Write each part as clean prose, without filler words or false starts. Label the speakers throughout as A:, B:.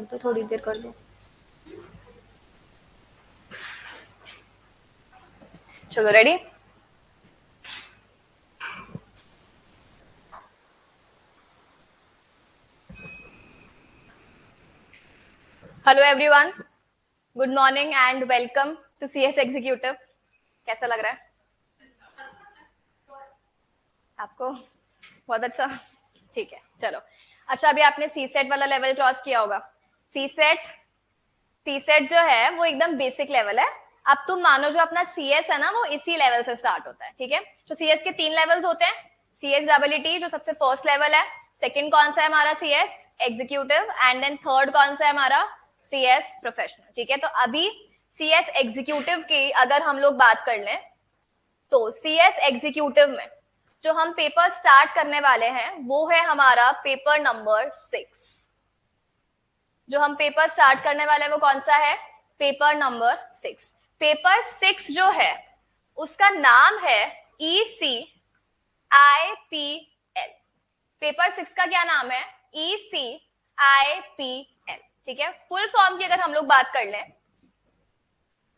A: कर दो, थोड़ी देर कर दो। चलो ready. Hello everyone, good morning and welcome to CS executive. कैसा लग रहा है आपको? बहुत अच्छा, ठीक है चलो। अच्छा, अभी आपने सी सेट वाला लेवल क्रॉस किया होगा। सी सेट जो है वो एकदम बेसिक लेवल है। अब तुम मानो जो अपना सीएस है ना, वो इसी लेवल से स्टार्ट होता है, ठीक है। तो सीएस के 3 लेवल्स होते हैं। सीएस डबलईटी जो सबसे फर्स्ट लेवल है, सेकंड कौन सा है हमारा CS executive, and then third कौन सा है हमारा सीएस प्रोफेशनल, ठीक है। तो अभी सीएस एग्जीक्यूटिव की अगर हम लोग बात कर लें, तो सीएस एग्जीक्यूटिव में जो हम पेपर स्टार्ट करने वाले हैं वो है हमारा पेपर नंबर 6। जो हम पेपर स्टार्ट करने वाले हैं वो कौन सा है? Paper number 6। पेपर 6 जो है उसका नाम है ECIPL। पेपर 6 का क्या नाम है? ECIPL, ठीक है। फुल फॉर्म की अगर हम लोग बात कर लें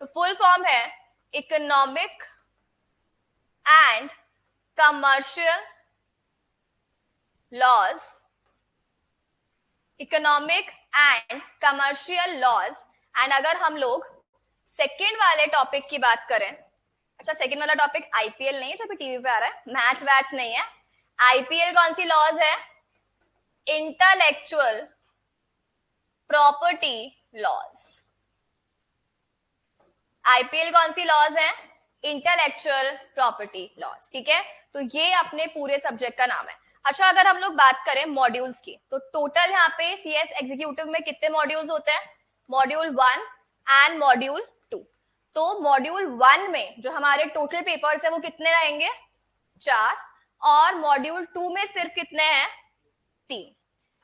A: तो फुल फॉर्म है economic and commercial laws. Economic and commercial laws. And अगर हम लोग सेकेंड वाले टॉपिक की बात करें, अच्छा सेकेंड वाला टॉपिक आईपीएल नहीं है जो अभी टीवी पे आ रहा है, मैच वैच नहीं है। आईपीएल कौन सी लॉज है? Intellectual property laws. आईपीएल कौन सी लॉज है? इंटेलेक्चुअल प्रॉपर्टी लॉज, ठीक है। तो ये अपने पूरे सब्जेक्ट का नाम है। अच्छा, अगर हम लोग बात करें मॉड्यूल्स की, तो टोटल यहाँ पे सीएस एग्जीक्यूटिव में कितने मॉड्यूल्स होते हैं? Module 1 and module 2। तो मॉड्यूल 1 में जो हमारे टोटल पेपर्स है वो कितने रहेंगे? 4। और मॉड्यूल 2 में सिर्फ कितने हैं? 3।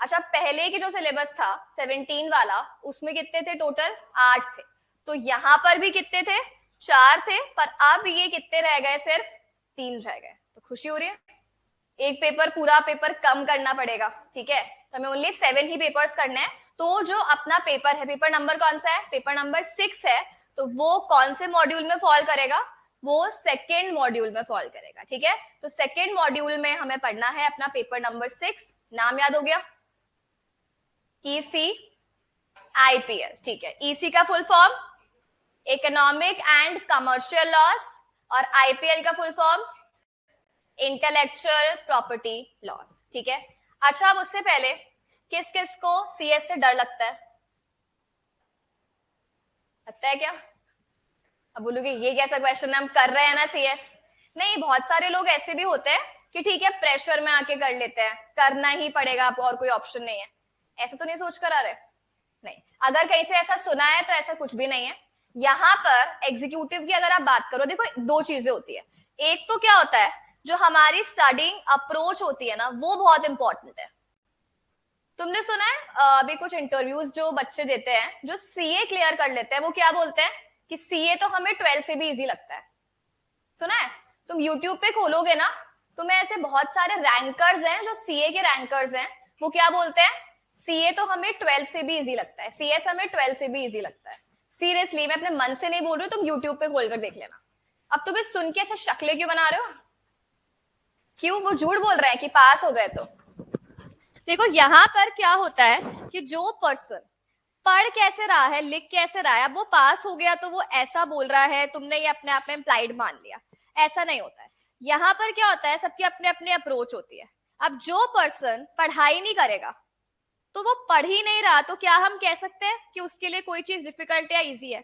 A: अच्छा, पहले की जो सिलेबस था 17 वाला, उसमें कितने थे टोटल? 8 थे। तो यहां पर भी कितने थे? 4 थे, पर अब ये कितने रह गए? सिर्फ 3 रह गए। तो खुशी हो रही है? एक पेपर, पूरा पेपर कम करना पड़ेगा, ठीक है। तो हमें ओनली 7 ही पेपर्स करने हैं। तो जो अपना पेपर है, पेपर नंबर कौन सा है? पेपर नंबर 6 है। तो वो कौन से मॉड्यूल में फॉल करेगा? वो सेकेंड मॉड्यूल में फॉल करेगा, ठीक है। तो सेकेंड मॉड्यूल में हमें पढ़ना है अपना पेपर नंबर 6। नाम याद हो गया? ECIPL, ठीक है। EC का full form economic and commercial loss, और आईपीएल का full form intellectual property loss, ठीक है। अच्छा, अब उससे पहले किस किस को सीएस से डर लगता है? लगता है क्या? अब बोलोगे ये कैसा क्वेश्चन है, हम कर रहे हैं ना सीएस। नहीं, बहुत सारे लोग ऐसे भी होते हैं कि ठीक है प्रेशर में आके कर लेते हैं, करना ही पड़ेगा आपको और कोई ऑप्शन नहीं है। ऐसा तो नहीं सोच कर आ रहे? नहीं, अगर कहीं से ऐसा सुना है तो ऐसा कुछ भी नहीं है। यहाँ पर एग्जीक्यूटिव की अगर आप बात करो, देखो 2 चीजें होती है। एक तो क्या होता है, जो हमारी स्टडिंग अप्रोच होती है ना, वो बहुत इंपॉर्टेंट है। तुमने सुना है अभी कुछ इंटरव्यूज जो बच्चे देते हैं, जो सीए क्लियर कर लेते हैं, वो क्या बोलते हैं कि सीए तो हमें 12 से भी इजी लगता है। सुना है? तुम यूट्यूब पे खोलोगे ना, तुम्हें ऐसे बहुत सारे रैंकर्स हैं जो सीए के रैंकर्स हैं, वो क्या बोलते हैं? सीए तो हमें 12 से भी इजी लगता है, सीएस हमें 12 से भी इजी लगता है। सीरियसली, मैं अपने मन से नहीं बोल रही हूँ, तुम यूट्यूब पे खोलकर देख लेना। अब तुम्हें सुन के ऐसे शक्लें क्यों बना रहे हो? क्यों? वो झूठ बोल रहे हैं कि पास हो गए। तो देखो यहाँ पर क्या होता है कि जो पर्सन पढ़ कैसे रहा है, लिख कैसे रहा है, अब वो पास हो गया तो वो ऐसा बोल रहा है, तुमने ये अपने आप में इम्प्लाइड मान लिया, ऐसा नहीं होता है। यहाँ पर क्या होता है, सबकी अपने अपने अप्रोच होती है। अब जो पर्सन पढ़ाई नहीं करेगा तो वो पढ़ ही नहीं रहा, तो क्या हम कह सकते हैं कि उसके लिए कोई चीज डिफिकल्ट या इजी है?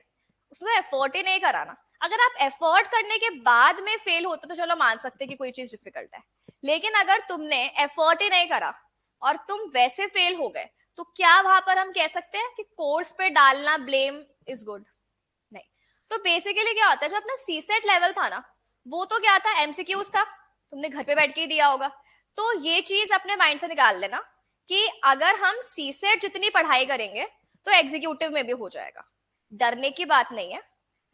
A: उसने एफर्ट ही नहीं कराना। अगर आप एफर्ट करने के बाद में फेल होते तो चलो मान सकते कि कोई चीज डिफिकल्ट है, लेकिन अगर तुमने एफर्ट ही नहीं करा और तुम वैसे फेल हो गए, तो क्या वहां पर हम कह सकते हैं कि कोर्स पे डालना ब्लेम इज गुड? नहीं। तो बेसिकली क्या होता है, जो अपना सी सेट लेवल था ना, वो तो क्या था? एमसीक्यूज था, तुमने घर पे बैठ के ही दिया होगा। तो ये चीज अपने माइंड से निकाल लेना कि अगर हम सी सेट जितनी पढ़ाई करेंगे तो एग्जीक्यूटिव में भी हो जाएगा। डरने की बात नहीं है,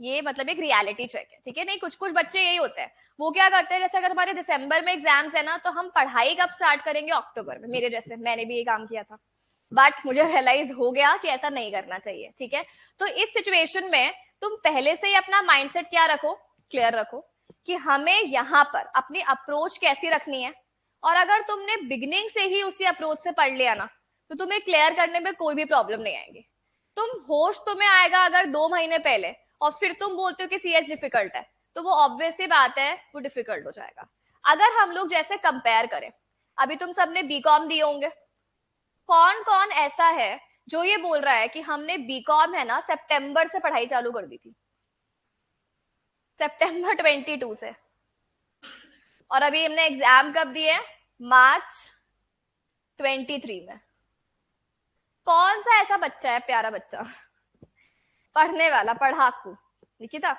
A: ये मतलब एक रियलिटी चेक है, ठीक है। नहीं, कुछ कुछ बच्चे यही होते हैं, वो क्या करते हैं, जैसे अगर हमारे दिसंबर में एग्जाम्स है ना, तो हम पढ़ाई कब स्टार्ट करेंगे? अक्टूबर में। मेरे जैसे, मैंने भी ये काम किया था। बट मुझे रियलाइज हो गया कि ऐसा नहीं करना चाहिए, ठीक है। तो इस सिचुएशन में तुम पहले से ही अपना माइंडसेट क्या रखो, क्लियर रखो कि हमें यहाँ पर अपनी अप्रोच कैसी रखनी है। और अगर तुमने बिगिनिंग से ही उसी अप्रोच से पढ़ लिया ना, तो तुम्हें क्लियर करने में कोई भी प्रॉब्लम नहीं आएगी। तुम होश तुम्हें आएगा अगर 2 महीने पहले, और फिर तुम बोलते हो कि सीएस डिफिकल्ट है, तो वो ऑब्वियस सी बात है, वो डिफिकल्ट हो जाएगा। अगर हम लोग जैसे कंपेयर करें, अभी तुम सबने बीकॉम दिए होंगे, कौन कौन ऐसा है जो ये बोल रहा है कि हमने बीकॉम है ना सितंबर से पढ़ाई चालू कर दी थी, सितंबर 22 से, और अभी हमने एग्जाम कब दिए, मार्च 23 में। कौन सा ऐसा बच्चा है, प्यारा बच्चा, पढ़ने वाला, पढ़ाकू? निकिता?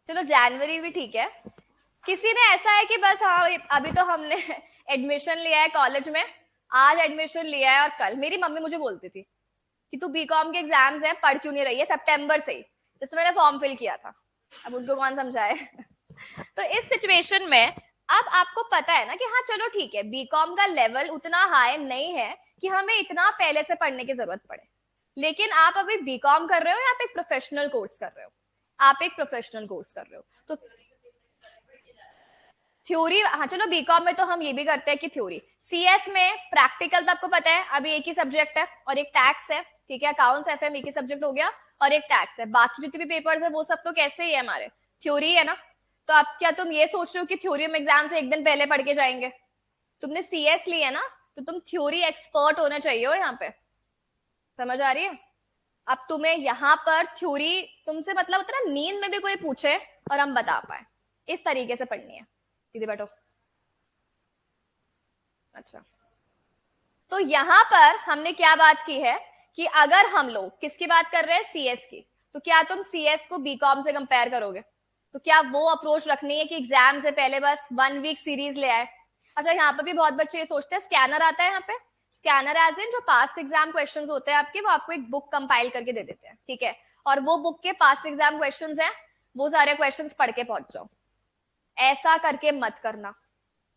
A: चलो जनवरी भी ठीक है। किसी ने ऐसा है कि बस हाँ अभी तो हमने एडमिशन लिया है कॉलेज में, आज एडमिशन लिया है और कल, मेरी मम्मी मुझे बोलती थी कि तू बीकॉम के एग्जाम्स हैं, पढ़ क्यों नहीं रही है, सितंबर से ही, जब से मैंने फॉर्म फिल किया था। अब उनको कौन समझाए तो इस सिचुएशन में अब आपको पता है ना कि हाँ चलो ठीक है, बीकॉम का लेवल उतना हाई नहीं है कि हमें इतना पहले से पढ़ने की जरूरत पड़े, लेकिन आप अभी बीकॉम कर रहे हो या आप एक प्रोफेशनल कोर्स कर रहे हो, आप एक प्रोफेशनल कोर्स कर रहे हो, तो थ्योरी, हाँ चलो बीकॉम में तो हम ये भी करते हैं कि थ्योरी, सीएस में प्रैक्टिकल तो आपको पता है अभी एक ही सब्जेक्ट है और एक टैक्स है, ठीक है, अकाउंट्स एफएम एक ही सब्जेक्ट हो गया और एक टैक्स है, बाकी जितने भी पेपर्स है वो सब तो कैसे ही है हमारे, थ्योरी है ना। तो आप क्या तुम ये सोच रहे हो कि थ्योरी हम एग्जाम से एक दिन पहले पढ़ के जाएंगे? तुमने सीएस ली है ना, तो तुम थ्योरी एक्सपर्ट होने चाहिए हो यहाँ पे, समझ आ रही है? अब तुम्हें यहाँ पर थ्योरी तुमसे मतलब होता है ना, नींद में भी कोई पूछे और हम बता पाए, इस तरीके से पढ़नी है। दीदी बैठो। अच्छा, तो यहां पर हमने क्या बात की है कि अगर हम लोग किसकी बात कर रहे हैं, सीएस की, तो क्या तुम सीएस को बीकॉम से कंपेयर करोगे? तो क्या वो अप्रोच रखनी है कि एग्जाम से पहले बस 1 वीक सीरीज ले आए? अच्छा, यहाँ पर भी बहुत बच्चे ये सोचते हैं स्कैनर आता है यहाँ पे, स्कैनर एज इन जो पास्ट एग्जाम क्वेश्चंस होते हैं आपके, वो आपको एक बुक कंपाइल करके दे देते हैं, ठीक है, और वो बुक के पास्ट एग्जाम क्वेश्चंस हैं, वो सारे क्वेश्चंस पढ़ के पहुंच जाओ। ऐसा करके मत करना,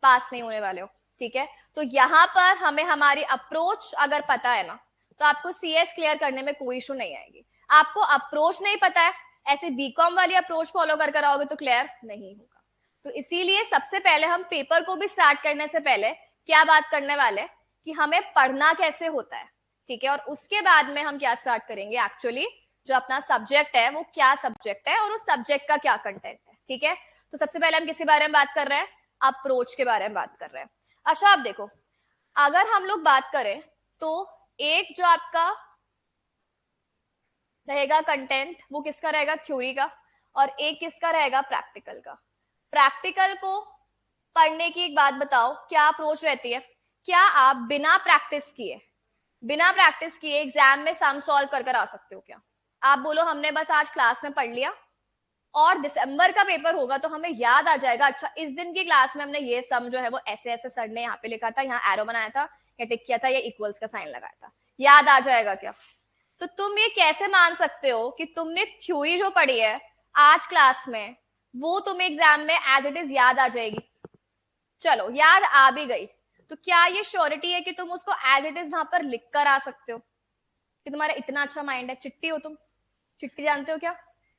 A: पास नहीं होने वाले हो, ठीक है। तो यहां पर हमें हमारी अप्रोच अगर पता है ना, तो आपको सीएस क्लियर करने में कोई इशू नहीं आएगी। आपको अप्रोच नहीं पता है, ऐसे बीकॉम वाली अप्रोच फॉलो कर आओगे तो क्लियर नहीं होगा। तो इसीलिए सबसे पहले हम पेपर को भी स्टार्ट करने से पहले क्या बात करने वाले कि हमें पढ़ना कैसे होता है, ठीक है, और उसके बाद में हम क्या स्टार्ट करेंगे, एक्चुअली जो अपना सब्जेक्ट है वो क्या सब्जेक्ट है और उस सब्जेक्ट का क्या कंटेंट है, ठीक है। तो सबसे पहले हम किसी बारे में बात कर रहे हैं, अप्रोच के बारे में बात कर रहे हैं। अच्छा, आप देखो, अगर हम लोग बात करें तो एक जो आपका रहेगा कंटेंट, वो किसका रहेगा, थ्योरी का, और एक किसका रहेगा, प्रैक्टिकल का। प्रैक्टिकल को पढ़ने की एक बात बताओ, क्या अप्रोच रहती है? क्या आप बिना प्रैक्टिस किए एग्जाम में सम सॉल्व कर आ सकते हो क्या? आप बोलो हमने बस आज क्लास में पढ़ लिया और दिसंबर का पेपर होगा तो हमें याद आ जाएगा, अच्छा इस दिन की क्लास में हमने ये सम जो है वो ऐसे ऐसे सर ने यहाँ पे लिखा था, यहाँ एरो बनाया था, या टिक किया था, या इक्वल्स का साइन लगाया था, याद आ जाएगा क्या? तो तुम ये कैसे मान सकते हो कि तुमने थ्योरी जो पढ़ी है आज क्लास में वो तुम्हें एग्जाम में एज इट इज याद आ जाएगी? चलो याद आ भी गई, तो क्या ये श्योरिटी है कि तुम उसको एज इट इज वहां पर लिख कर आ सकते हो कि तुम्हारा इतना अच्छा माइंड है? चिट्टी हो तुम, चिट्टी जानते हो क्या,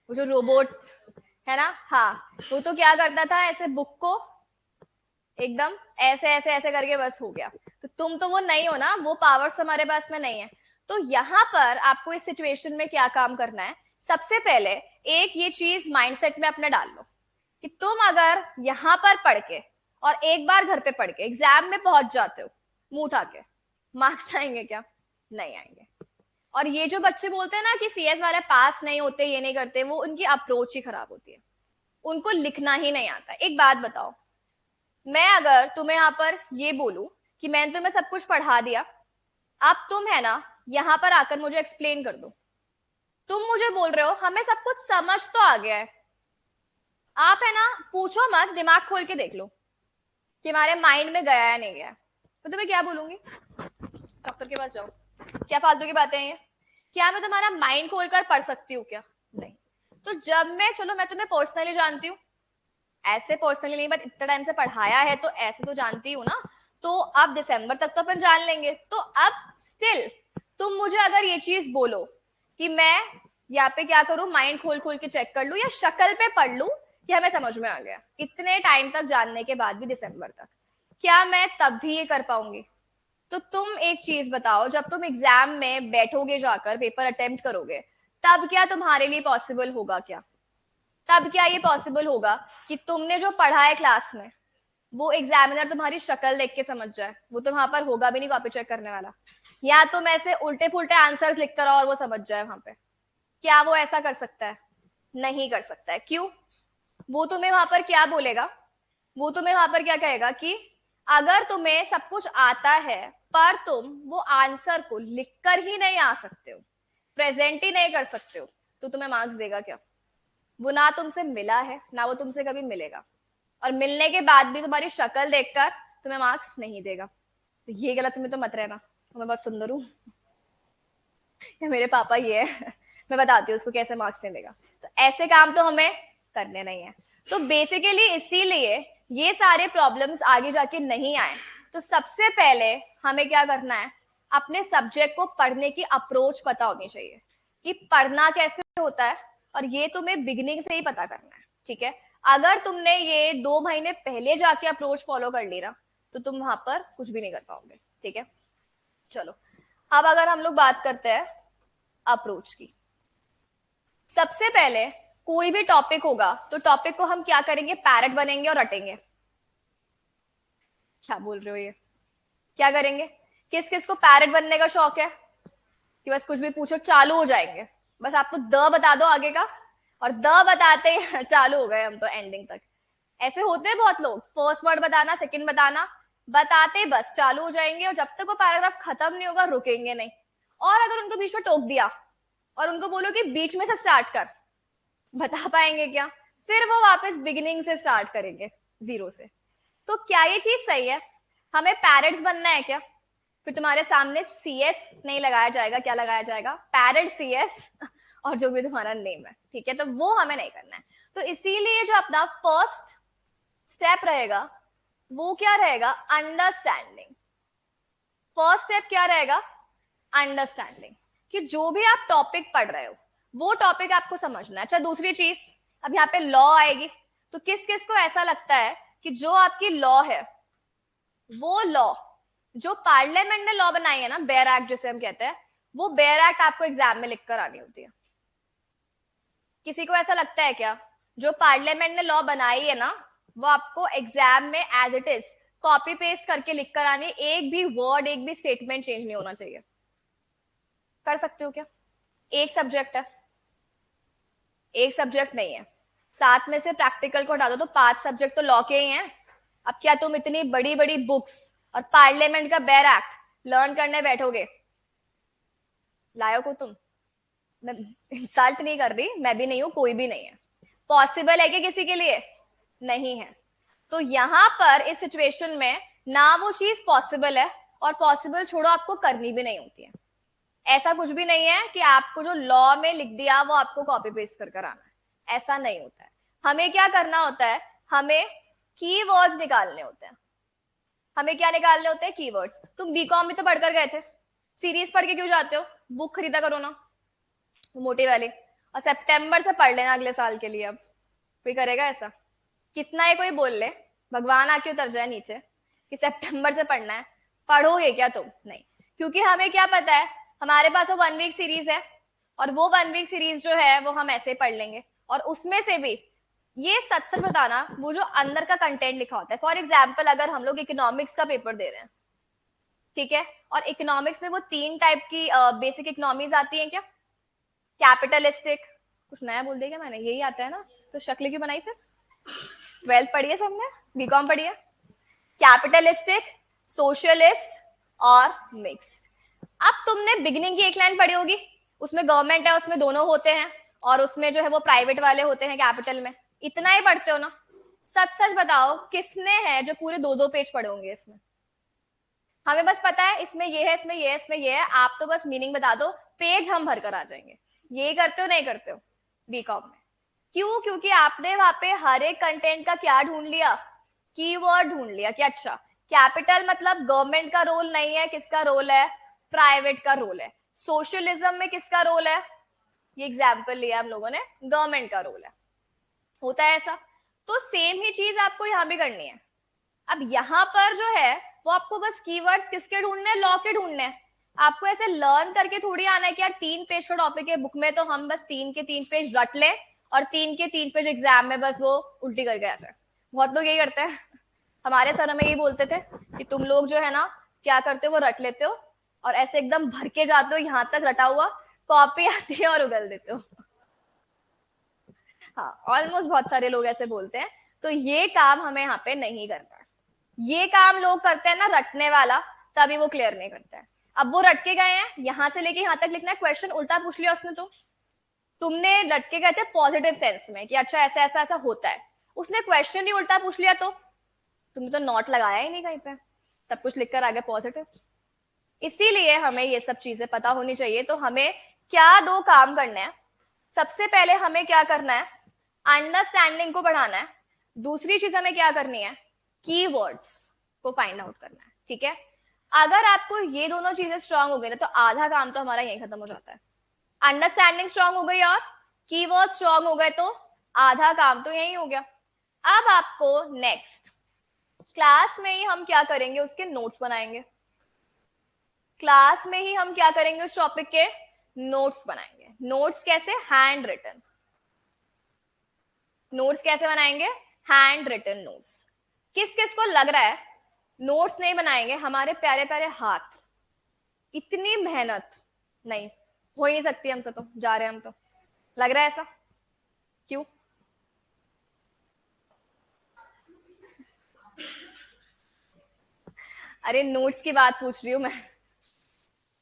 A: वो जो रोबोट है ना, हाँ, वो तो क्या करता था, ऐसे बुक को एकदम ऐसे ऐसे ऐसे करके बस हो गया। तो तुम तो वो नहीं हो ना, वो पावर्स हमारे पास में नहीं है। तो यहाँ पर आपको इस सिचुएशन में क्या काम करना है, सबसे पहले एक ये चीज माइंडसेट में अपने डाल लो कि तुम अगर यहाँ पर पढ़ के और एक बार घर पे पढ़ के एग्जाम में पहुंच जाते हो मुंह उठा के, मार्क्स आएंगे क्या? नहीं आएंगे। और ये जो बच्चे बोलते हैं ना कि सीएस वाले पास नहीं होते, ये नहीं करते, वो उनकी अप्रोच ही खराब होती है, उनको लिखना ही नहीं आता। एक बात बताओ, मैं अगर तुम्हें यहाँ पर ये बोलूं कि मैंने तुम्हें सब कुछ पढ़ा दिया, अब तुम है ना यहाँ पर आकर मुझे एक्सप्लेन कर दो, तुम मुझे बोल रहे हो हमें सब कुछ समझ तो आ गया है, आप है ना पूछो मत, दिमाग खोल के देख लो कि हमारे माइंड में गया है नहीं गया, तो तुम्हें क्या बोलूंगी, डॉक्टर के पास जाओ, क्या फालतू की बातें हैं ये? क्या मैं तुम्हारा माइंड खोलकर पढ़ सकती हूँ क्या? नहीं। तो जब मैं, चलो मैं तुम्हें पर्सनली जानती हूँ, ऐसे पर्सनली नहीं, बट इतना टाइम से पढ़ाया है तो ऐसे तो जानती हूँ ना, तो अब दिसंबर तक तो अपन जान लेंगे। तो अब स्टिल तुम मुझे अगर ये चीज बोलो कि मैं यहाँ पे क्या करूं, माइंड खोल खोल के चेक कर लूं या शक्ल पे पढ़ लूं कि हमें समझ में आ गया, इतने टाइम तक जानने के बाद भी दिसंबर तक, क्या मैं तब भी ये कर पाऊंगी? तो तुम एक चीज बताओ, जब तुम एग्जाम में बैठोगे, जाकर पेपर अटेम्प्ट करोगे, तब क्या तुम्हारे लिए पॉसिबल होगा? क्या तब क्या ये पॉसिबल होगा कि तुमने जो पढ़ा है क्लास में वो एग्जामिनर तुम्हारी शक्ल देख के समझ जाए? वो तो वहां पर होगा भी नहीं कॉपी चेक करने वाला, या तुम ऐसे उल्टे फुल्टे आंसर्स लिख कर और वो समझ जाए वहां पे? क्या वो ऐसा कर सकता है? नहीं कर सकता है। क्यों? वो तुम्हें वहां पर क्या बोलेगा? वो तुम्हें वहां पर क्या कहेगा कि अगर तुम्हें सब कुछ आता है पर तुम वो आंसर को लिखकर ही नहीं आ सकते हो, प्रेजेंट ही नहीं कर सकते हो, तो तुम्हें मार्क्स देगा क्या? वो ना तुमसे मिला है, ना वो तुमसे कभी मिलेगा, और मिलने के बाद भी तुम्हारी शक्ल देखकर तुम्हें मार्क्स नहीं देगा। तो ये गलत में तो मत रहना, मैं बहुत सुंदर हूँ या मेरे पापा ये है मैं बताती हूँ उसको कैसे मार्क्स नहीं देगा। तो ऐसे काम तो हमें करने नहीं है। तो बेसिकली इसीलिए ये सारे प्रॉब्लम्स आगे जाके नहीं आए, तो सबसे पहले हमें क्या करना है, अपने सब्जेक्ट को पढ़ने की अप्रोच पता होनी चाहिए कि पढ़ना कैसे होता है, और ये तुम्हें बिगिनिंग से ही पता करना है। ठीक है? अगर तुमने ये 2 महीने पहले जाके अप्रोच फॉलो कर ली ना, तो तुम वहां पर कुछ भी नहीं कर पाओगे। ठीक है? चलो, अब अगर हम लोग बात करते हैं अप्रोच की, सबसे पहले कोई भी टॉपिक होगा तो टॉपिक को हम क्या करेंगे, पैरेट बनेंगे और रटेंगे। क्या बोल रहे हो ये? क्या करेंगे? किस किस को पैरेट बनने का शौक है कि बस कुछ भी पूछो चालू हो जाएंगे, बस आपको द बता दो आगे का, और द बताते ही चालू हो गए हम तो एंडिंग तक। ऐसे होते हैं बहुत लोग, फर्स्ट वर्ड बताना, सेकंड बताना, बताते बस चालू हो जाएंगे, और जब तक वो पैराग्राफ खत्म नहीं होगा रुकेंगे नहीं। और अगर उनको बीच में टोक दिया और उनको बोलो कि बीच में से स्टार्ट कर, बता पाएंगे क्या? फिर वो वापस बिगिनिंग से स्टार्ट करेंगे, जीरो से। तो क्या ये चीज सही है? हमें पैरेट्स बनना है क्या? फिर तुम्हारे सामने सीएस नहीं लगाया जाएगा, क्या लगाया जाएगा? पैरेट सीएस और जो भी तुम्हारा नेम है। ठीक है? तो वो हमें नहीं करना है। तो इसीलिए जो अपना फर्स्ट स्टेप रहेगा वो क्या रहेगा? अंडरस्टैंडिंग। फर्स्ट स्टेप क्या रहेगा? अंडरस्टैंडिंग, कि जो भी आप टॉपिक पढ़ रहे हो वो टॉपिक आपको समझना है। अच्छा, दूसरी चीज, अब यहाँ पे लॉ आएगी, तो किस किस को ऐसा लगता है कि जो आपकी लॉ है, वो लॉ जो पार्लियामेंट ने लॉ बनाई है ना, बेयर एक्ट जिसे हम कहते हैं, वो बेयर एक्ट आपको एग्जाम में लिखकर आनी होती है? किसी को ऐसा लगता है क्या जो पार्लियामेंट ने लॉ बनाई है ना, वो आपको एग्जाम में as it is copy paste करके लिख कर आनी, एक भी वर्ड, एक भी स्टेटमेंट चेंज नहीं होना चाहिए? कर सकते हो क्या? एक सब्जेक्ट है, एक सब्जेक्ट नहीं है, 7 में से प्रैक्टिकल को हटा दो तो 5 सब्जेक्ट तो लॉ के ही हैं। अब क्या तुम इतनी बड़ी बड़ी बुक्स और पार्लियामेंट का बेयर एक्ट लर्न करने बैठोगे? लायक हो तुम? मैं इंसल्ट नहीं कर रही, मैं भी नहीं हूं, कोई भी नहीं है। पॉसिबल है कि किसी के लिए? नहीं है। तो यहां पर इस सिचुएशन में ना वो चीज पॉसिबल है, और पॉसिबल छोड़ो, आपको करनी भी नहीं होती है। ऐसा कुछ भी नहीं है कि आपको जो लॉ में लिख दिया वो आपको कॉपी पेस्ट कर कर आना है, ऐसा नहीं होता है। हमें क्या करना होता है? हमें कीवर्ड्स निकालने होते हैं। हमें क्या निकालने होते हैं? कीवर्ड्स। तुम बीकॉम में तो पढ़कर गए थे, सीरीज पढ़ के क्यों जाते हो? बुक खरीदा करो ना, मोटी वाली, और सितंबर से पढ़ लेना अगले साल के लिए। अब कोई करेगा ऐसा? कितना है कोई बोल ले, भगवान आके उतर जाए नीचे कि सितंबर से पढ़ना है, पढ़ोगे क्या तुम? नहीं। क्योंकि हमें क्या पता है, हमारे पास वो 1 वीक सीरीज है, और वो 1 वीक सीरीज जो है वो हम ऐसे ही पढ़ लेंगे, और उसमें से भी ये सच सच बताना, वो जो अंदर का कंटेंट लिखा होता है, फॉर एग्जाम्पल अगर हम लोग इकोनॉमिक्स का पेपर दे रहे हैं, ठीक है, और इकोनॉमिक्स में वो 3 टाइप की बेसिक इकोनॉमीज आती हैं क्या? कैपिटलिस्टिक, कुछ नया बोल दिया क्या मैंने? यही आता है ना, तो शक्ल क्यों बनाई फिर? 12th पढ़ी है सबने, बीकॉम पढ़ी है? कैपिटलिस्टिक, सोशलिस्ट और मिक्स्ड। अब तुमने बिगिनिंग की एक लाइन पढ़ी होगी, उसमें गवर्नमेंट है, उसमें दोनों होते हैं, और उसमें जो है वो प्राइवेट वाले होते हैं कैपिटल में। इतना ही पढ़ते हो ना? सच सच बताओ किसने है जो पूरे 2-2 पेज पढ़े होंगे इसमें? हमें बस पता है इसमें ये है, इसमें ये है, इसमें ये है, आप तो बस मीनिंग बता दो, पेज हम भर कर आ जाएंगे। ये करते हो नहीं करते हो बीकॉम में? क्यों? क्योंकि आपने वहां पे हर एक कंटेंट का क्या ढूंढ लिया? कीवर्ड ढूंढ लिया कि अच्छा कैपिटल मतलब गवर्नमेंट का रोल नहीं है, किसका रोल है? प्राइवेट का रोल है। सोशलिज्म में किसका रोल है? ये एग्जाम्पल लिया हम लोगों ने, गवर्नमेंट का रोल है। होता है ऐसा। तो सेम ही चीज आपको यहां भी करनी है। अब यहां पर जो है वो आपको बस कीवर्ड्स किसके ढूंढने हैं? लॉ के ढूंढने हैं। आपको ऐसे लर्न करके थोड़ी आना है कि यार 3 पेज का टॉपिक है बुक में, तो हम बस 3 के 3 पेज रट ले और 3 के 3 पेज एग्जाम में बस वो उल्टी करके आ जाए। बहुत लोग यही करते हैं। हमारे सर हमें यही बोलते थे कि तुम लोग जो है ना क्या करते हो, वो रट लेते हो और ऐसे एकदम भर के जाते हो, यहां तक रटा हुआ कॉपी आती है और उगल देते हो। हाँ, ऑलमोस्ट बहुत सारे लोग ऐसे बोलते हैं। तो ये काम हमें यहाँ पे नहीं करना है। ये काम लोग करते हैं ना रटने वाला, तभी वो क्लियर नहीं करते हैं। अब वो रट के गए हैं, यहां से लेके यहां तक लिखना है, क्वेश्चन उल्टा पूछ लिया उसने, तो तुमने रट के गए थे पॉजिटिव सेंस में कि अच्छा ऐसा ऐसा ऐसा होता है, उसने क्वेश्चन ही उल्टा पूछ लिया, तो तुमने तो नॉट लगाया ही नहीं कहीं पे, सब कुछ लिखकर आ गया पॉजिटिव। इसीलिए हमें ये सब चीजें पता होनी चाहिए। तो हमें क्या दो काम करने हैं। सबसे पहले हमें क्या करना है? अंडरस्टैंडिंग को बढ़ाना है। दूसरी चीज हमें क्या करनी है? कीवर्ड्स को फाइंड आउट करना है। ठीक है, अगर आपको ये दोनों चीजें स्ट्रांग हो गई ना, तो आधा काम तो हमारा यही खत्म हो जाता है। अंडरस्टैंडिंग स्ट्रांग हो गई और कीवर्ड स्ट्रांग हो गए, तो आधा काम तो यही हो गया। अब आपको नेक्स्ट क्लास में ही हम क्या करेंगे? उसके नोट्स बनाएंगे। क्लास में ही हम क्या करेंगे? उस टॉपिक के नोट्स बनाएंगे। नोट्स कैसे? Hand written. नोट्स कैसे बनाएंगे? Hand written notes. किस किस को लग रहा है नोट्स नहीं बनाएंगे हमारे प्यारे प्यारे हाथ, इतनी मेहनत नहीं हो ही नहीं सकती हमसे, तो जा रहे हैं हम तो, लग रहा है ऐसा? क्यों? अरे नोट्स की बात पूछ रही हूँ मैं,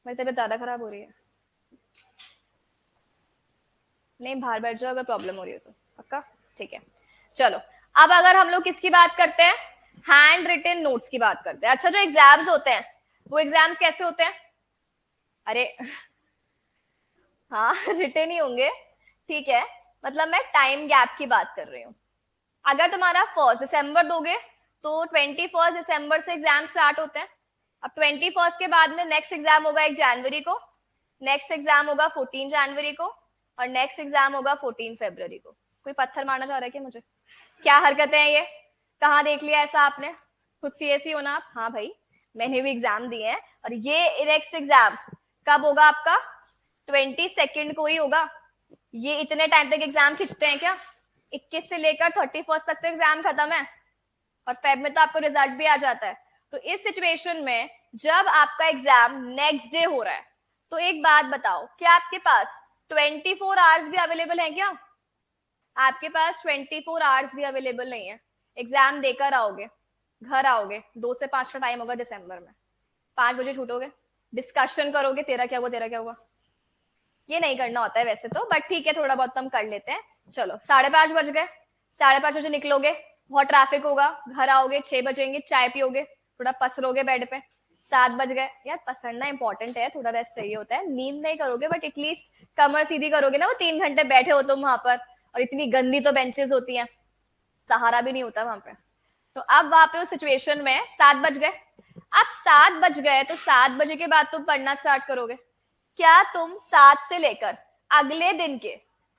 A: मेरी तबीयत ज्यादा खराब हो रही है। नहीं, बाहर बैठ जाओ अगर प्रॉब्लम हो रही हो तो। पक्का? ठीक है, चलो। अब अगर हम लोग किसकी बात करते हैं? हैंड रिटन नोट्स की बात करते हैं। अच्छा, जो एग्जाम्स होते हैं वो एग्जाम्स कैसे होते हैं? अरे हाँ रिटन ही होंगे। ठीक है, मतलब मैं टाइम गैप की बात कर रही हूँ। अगर तुम्हारा 1 दिसंबर दोगे तो 21 दिसंबर से एग्जाम स्टार्ट होते हैं। अब 21 के बाद में नेक्स्ट एग्जाम होगा 1 जनवरी को, नेक्स्ट एग्जाम होगा 14 जनवरी को, और नेक्स्ट एग्जाम होगा 14 फरवरी को। कोई पत्थर मारना चाह रहा है क्या मुझे? क्या हरकतें हैं ये? कहाँ देख लिया ऐसा आपने? खुद सीएसई हो ना आप? हाँ भाई, मैंने भी एग्जाम दिए हैं। और ये नेक्स्ट एग्जाम कब होगा आपका? 22 को ही होगा। ये इतने टाइम तक एग्जाम खिंचते हैं क्या? 21 से लेकर 31 तक तो एग्जाम खत्म है, और फेब में तो आपको रिजल्ट भी आ जाता है। तो इस सिचुएशन में जब आपका एग्जाम नेक्स्ट डे हो रहा है, तो एक बात बताओ, क्या आपके पास 24 आवर्स भी अवेलेबल है क्या? आपके पास 24 आवर्स भी अवेलेबल नहीं है। एग्जाम देकर आओगे, घर आओगे, 2 से 5 का टाइम होगा दिसंबर में, 5 बजे छूटोगे, डिस्कशन करोगे, तेरा क्या हुआ तेरा क्या हुआ। ये नहीं करना होता है वैसे तो, बट ठीक है थोड़ा बहुत हम कर लेते हैं। चलो 5:30 बज गए, 5:30 बजे निकलोगे, बहुत ट्रैफिक होगा, घर आओगे 6 बजेंगे, चाय पियोगे, थोड़ा पसरोगे बेड पे, 7 बज गए। यार पसरना इंपॉर्टेंट है, थोड़ा रेस्ट चाहिए होता है, नींद नहीं करोगे बट एटलीस्ट कमर सीधी करोगे ना। वो 3 घंटे बैठे हो तुम वहां पर, और इतनी गंदी तो बेंचेस होती हैं, सहारा भी नहीं होता वहां पे। तो अब वहां पे उस सिचुएशन में 7 बज गए। अब 7 बज गए तो 7 बजे के बाद तुम पढ़ना स्टार्ट करोगे। क्या तुम 7 से लेकर अगले दिन के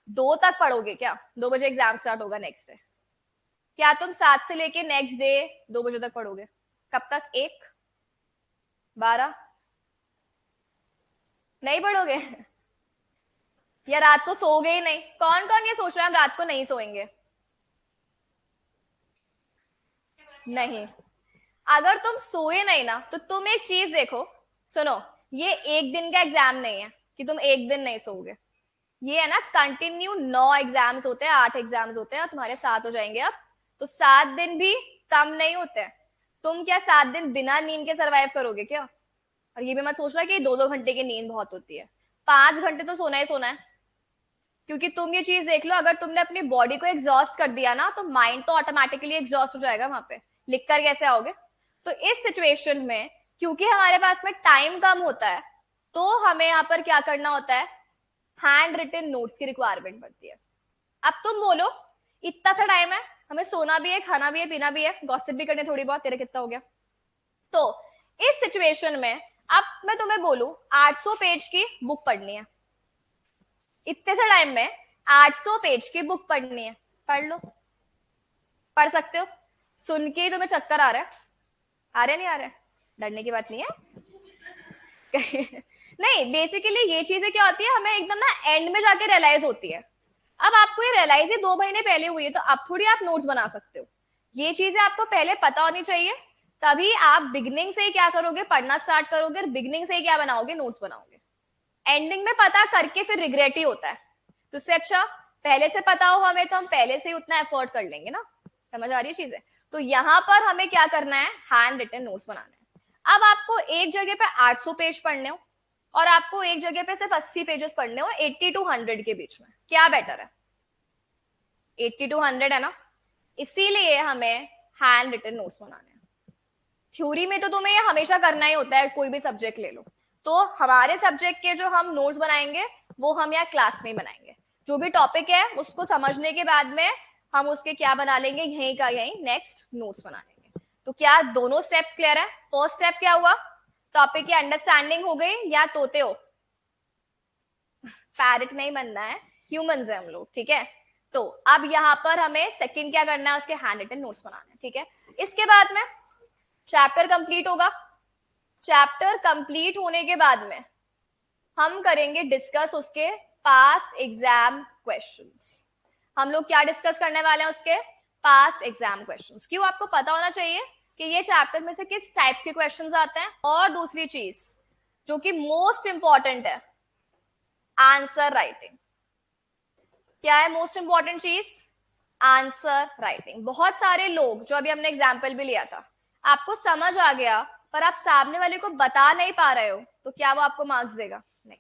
A: 2 तक पढ़ोगे क्या? 2 बजे एग्जाम स्टार्ट होगा नेक्स्ट डे। क्या तुम 7 से लेके नेक्स्ट डे 2 बजे तक पढ़ोगे? कब तक? 1, 12? नहीं पढ़ोगे? या रात को सोओगे ही नहीं? कौन कौन ये सोच रहा है हम रात को नहीं सोएंगे? नहीं, अगर तुम सोए नहीं ना, तो तुम एक चीज देखो, सुनो, ये एक दिन का एग्जाम नहीं है कि तुम एक दिन नहीं सोओगे। ये है ना कंटिन्यू 9 एग्जाम्स होते हैं, 8 एग्जाम्स होते हैं, और तुम्हारे 7 हो जाएंगे अब। तो 7 दिन भी कम नहीं होते हैं। तुम क्या 7 दिन बिना नींद के सरवाइव करोगे क्या? और ये भी मत सोचना कि 2-2 घंटे की नींद बहुत होती है। 5 घंटे तो सोना ही सोना है। क्योंकि तुम ये चीज देख लो, अगर तुमने अपनी बॉडी को एग्जॉस्ट कर दिया ना, तो माइंड तो ऑटोमेटिकली एग्जॉस्ट हो जाएगा वहां पे। लिख कर कैसे आओगे? तो इस सिचुएशन में क्योंकि हमारे पास में टाइम कम होता है, तो हमें यहाँ पर क्या करना होता है? हैंड रिटन नोट्स की रिक्वायरमेंट पड़ती है। अब तुम बोलो इतना सा टाइम है, हमें सोना भी है, खाना भी है, पीना भी है, गॉसिप भी करने थोड़ी बहुत, तेरे कितना हो गया? तो इस सिचुएशन में अब मैं तुम्हें बोलूं 800 पेज की बुक पढ़नी है, इतने से टाइम में 800 पेज की बुक पढ़नी है, पढ़ लो, पढ़ सकते हो। सुन के ही तुम्हें चक्कर आ रहा है, आ रहे नहीं आ रहे, डरने की बात नहीं है। नहीं, बेसिकली ये चीजें क्या होती है, हमें एकदम ना एंड में जाके रियलाइज होती है। अब आपको ये रियलाइज ही 2 महीने पहले हुई है, तो अब थोड़ी आप नोट्स बना सकते हो। ये चीजें आपको पहले पता होनी चाहिए, तभी आप बिगनिंग से ही क्या करोगे, पढ़ना स्टार्ट करोगे, और बिगनिंग से ही क्या बनाओगे, नोट्स बनाओगे। एंडिंग में पता करके फिर रिग्रेट ही होता है। तो इससे अच्छा पहले से पता हो हमें, तो हम पहले से ही उतना एफर्ट कर लेंगे ना। समझ आ रही है चीजें? तो यहाँ पर हमें क्या करना है, हैंड रिटन नोट्स बनाना है। अब आपको एक जगह पे 800 पेज पढ़ने हो और आपको एक जगह पे सिर्फ 80 पेजेस पढ़ने हो, 80 to 100 के बीच में, क्या बेटर है? 80 to 100 है ना, इसीलिए हमें हैंड रिटन नोट्स बनाने हैं। थ्योरी में तो तुम्हें ये हमेशा करना ही होता है, कोई भी सब्जेक्ट ले लो। तो हमारे सब्जेक्ट के जो हम नोट्स बनाएंगे वो हम यहाँ क्लास में ही बनाएंगे। जो भी टॉपिक है उसको समझने के बाद में हम उसके क्या बना लेंगे, यहीं का यहीं नेक्स्ट नोट्स बना लेंगे। तो क्या दोनों स्टेप्स क्लियर है? फर्स्ट स्टेप क्या हुआ, टॉपिक की अंडरस्टैंडिंग हो गई, या तोते हो? पैरट नहीं बनना है, ह्यूमंस है हम लोग, ठीक है। तो अब यहाँ पर हमें सेकंड क्या करना है, उसके हैंड रिटन नोट्स बनाने हैं, ठीक है। इसके बाद में चैप्टर कंप्लीट होगा। चैप्टर कंप्लीट होने के बाद में हम करेंगे डिस्कस उसके पास्ट एग्जाम क्वेश्चंस। हम लोग क्या डिस्कस करने वाले हैं, उसके पास्ट एग्जाम क्वेश्चंस। क्यों? आपको पता होना चाहिए कि ये चैप्टर में से किस टाइप के क्वेश्चंस आते हैं। और दूसरी चीज जो कि मोस्ट इंपॉर्टेंट है, आंसर राइटिंग। क्या है मोस्ट इंपॉर्टेंट चीज? Answer writing. बहुत सारे लोग, जो अभी हमने एग्जाम्पल भी लिया था, आपको समझ आ गया पर आप सामने वाले को बता नहीं पा रहे हो, तो क्या वो आपको मार्क्स देगा? नहीं।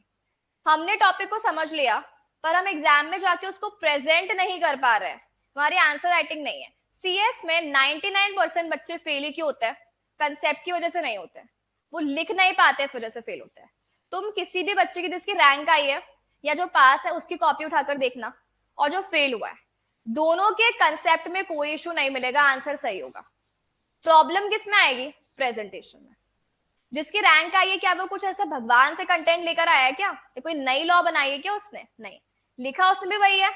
A: हमने टॉपिक को समझ लिया पर हम एग्जाम में जाके उसको प्रेजेंट नहीं कर पा रहे हैं, हमारी आंसर राइटिंग नहीं है। सीएस में 99% बच्चे फेल ही क्यों होते हैं? कंसेप्ट की वजह से नहीं होते हैं, वो लिख नहीं पाते, इस वजह से फेल होते हैं। तुम किसी भी बच्चे की जिसकी रैंक आई है या जो पास है उसकी कॉपी उठाकर देखना, और जो फेल हुआ है, दोनों के कंसेप्ट में कोई इशू नहीं मिलेगा, आंसर सही होगा। प्रॉब्लम किस में आएगी? प्रेजेंटेशन में। जिसकी रैंक आई है, क्या वो कुछ ऐसा भगवान से कंटेंट लेकर आया है क्या? या कोई नई लॉ बनाई है क्या उसने? नहीं, लिखा उसने भी वही है,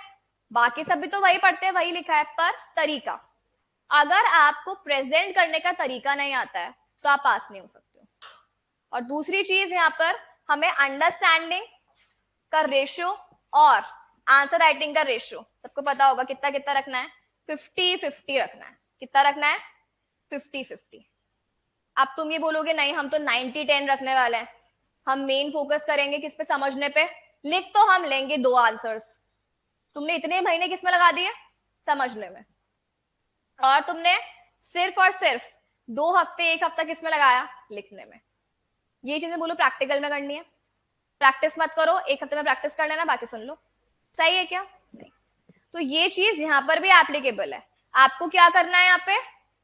A: बाकी सब भी तो वही पढ़ते हैं, वही लिखा है, पर तरीका, अगर आपको प्रेजेंट करने का तरीका नहीं आता है तो आप पास नहीं हो सकते हो। और दूसरी चीज यहाँ पर हमें अंडरस्टैंडिंग का रेशियो और आंसर राइटिंग का रेशियो सबको पता होगा कितना कितना रखना है, 50-50 रखना है। कितना रखना है? 50-50। अब तुम ये बोलोगे नहीं हम तो 90-10 रखने वाले हैं, हम मेन फोकस करेंगे किस पे, समझने पे। लिख तो हम लेंगे 2 आंसर्स, तुमने इतने महीने किस में लगा दिए? समझने में। और तुमने सिर्फ और सिर्फ 2 हफ्ते 1 हफ्ता किस में लगाया? लिखने में। ये चीजें बोलो प्रैक्टिकल में करनी है, प्रैक्टिस मत करो, 1 हफ्ते में प्रैक्टिस कर लेना, बाकी सुन लो। सही है क्या? नहीं। तो ये चीज यहाँ पर भी एप्लीकेबल है। आपको क्या करना है यहाँ पे?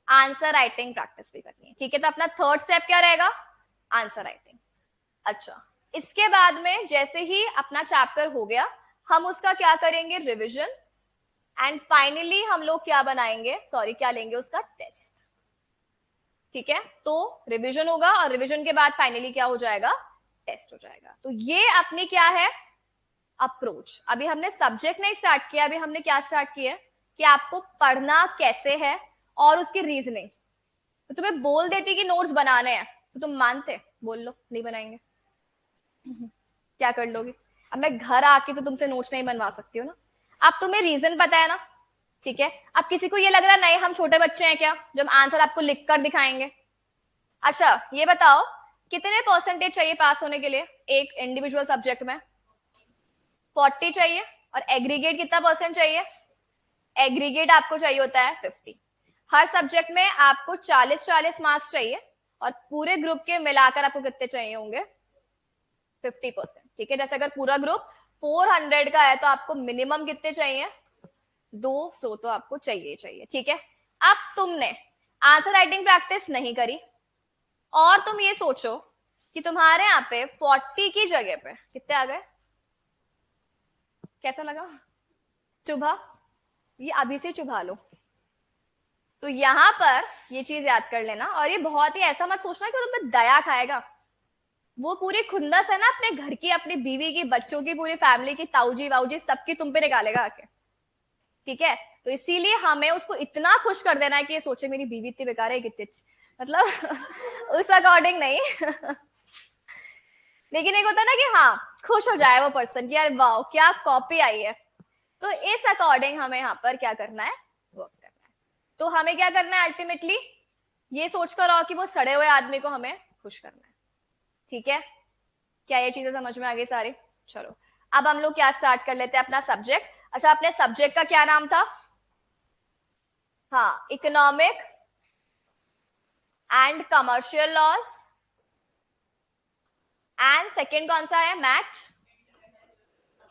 A: आंसर राइटिंग प्रैक्टिस भी करनी है, ठीक है। तो अपना थर्ड स्टेप क्या रहेगा? Answer writing. अच्छा, इसके बाद में जैसे ही अपना चैप्टर हो गया, हम उसका क्या करेंगे? रिविजन। एंड फाइनली हम लोग क्या बनाएंगे, सॉरी क्या लेंगे, उसका टेस्ट, ठीक है। तो रिविजन होगा और रिविजन के बाद फाइनली क्या हो जाएगा? टेस्ट हो जाएगा। तो ये अपनी क्या है? अप्रोच। अभी हमने सब्जेक्ट नहीं स्टार्ट किया, अभी हमने क्या स्टार्ट किया कि आपको पढ़ना कैसे है और उसकी रीजनिंग। तो तुम्हें बोल देती कि नोट्स बनाने हैं तो तुम मानते? बोल लो नहीं बनाएंगे, क्या कर लोगे? अब मैं घर आके तो तुमसे नोट्स नहीं बनवा सकती हूँ ना। अब तुम्हें रीजन पता है ना, ठीक है। अब किसी को ये लग रहा नहीं हम छोटे बच्चे हैं क्या, जब आंसर आपको लिख कर दिखाएंगे। अच्छा ये बताओ कितने परसेंटेज चाहिए पास होने के लिए एक इंडिविजुअल सब्जेक्ट में? 40 चाहिए। और एग्रीगेट कितना परसेंट चाहिए? एग्रीगेट आपको चाहिए होता है 50। हर सब्जेक्ट में आपको 40-40 मार्क्स चाहिए, और पूरे ग्रुप के मिलाकर आपको कितने चाहिए होंगे? 50%, ठीक है। जैसे अगर पूरा ग्रुप 400 का है तो आपको मिनिमम कितने चाहिए? 200 तो आपको चाहिए चाहिए, ठीक है। अब तुमने आंसर राइटिंग प्रैक्टिस नहीं करी और तुम ये सोचो कि तुम्हारे यहाँ पे 40 की जगह पे कितने आ गए? कैसा लगा? चुभा? ये अभी से चुभा लो। तो यहाँ पर ये चीज याद कर लेना, और ये बहुत ही ऐसा मत सोचना कि वो तुम पे दया खाएगा। वो पूरी खुंदस है ना अपने घर की, अपनी बीवी की, बच्चों की, पूरी फैमिली की, ताऊजी वाऊजी सबकी तुम पे निकालेगा आके। ठीक है, तो इसीलिए हमें उसको इतना खुश कर देना है कि ये सोचे मेरी बीवी इतनी बेकार है कितनी मतलब उस अकॉर्डिंग नहीं लेकिन एक होता है ना कि हाँ खुश हो जाए वो पर्सन कि यार वाह क्या कॉपी आई है। तो इस अकॉर्डिंग हमें यहाँ पर क्या करना है, वर्क करना है। तो हमें क्या करना है अल्टीमेटली, ये सोचकर आओ कि वो सड़े हुए आदमी को हमें खुश करना है। ठीक है, क्या ये चीजें समझ में आ गई सारी? चलो अब हम लोग क्या स्टार्ट कर लेते हैं अपना सब्जेक्ट। अच्छा, अपने सब्जेक्ट का क्या नाम था? हाँ, economic and commercial laws, and second कौन सा है? Match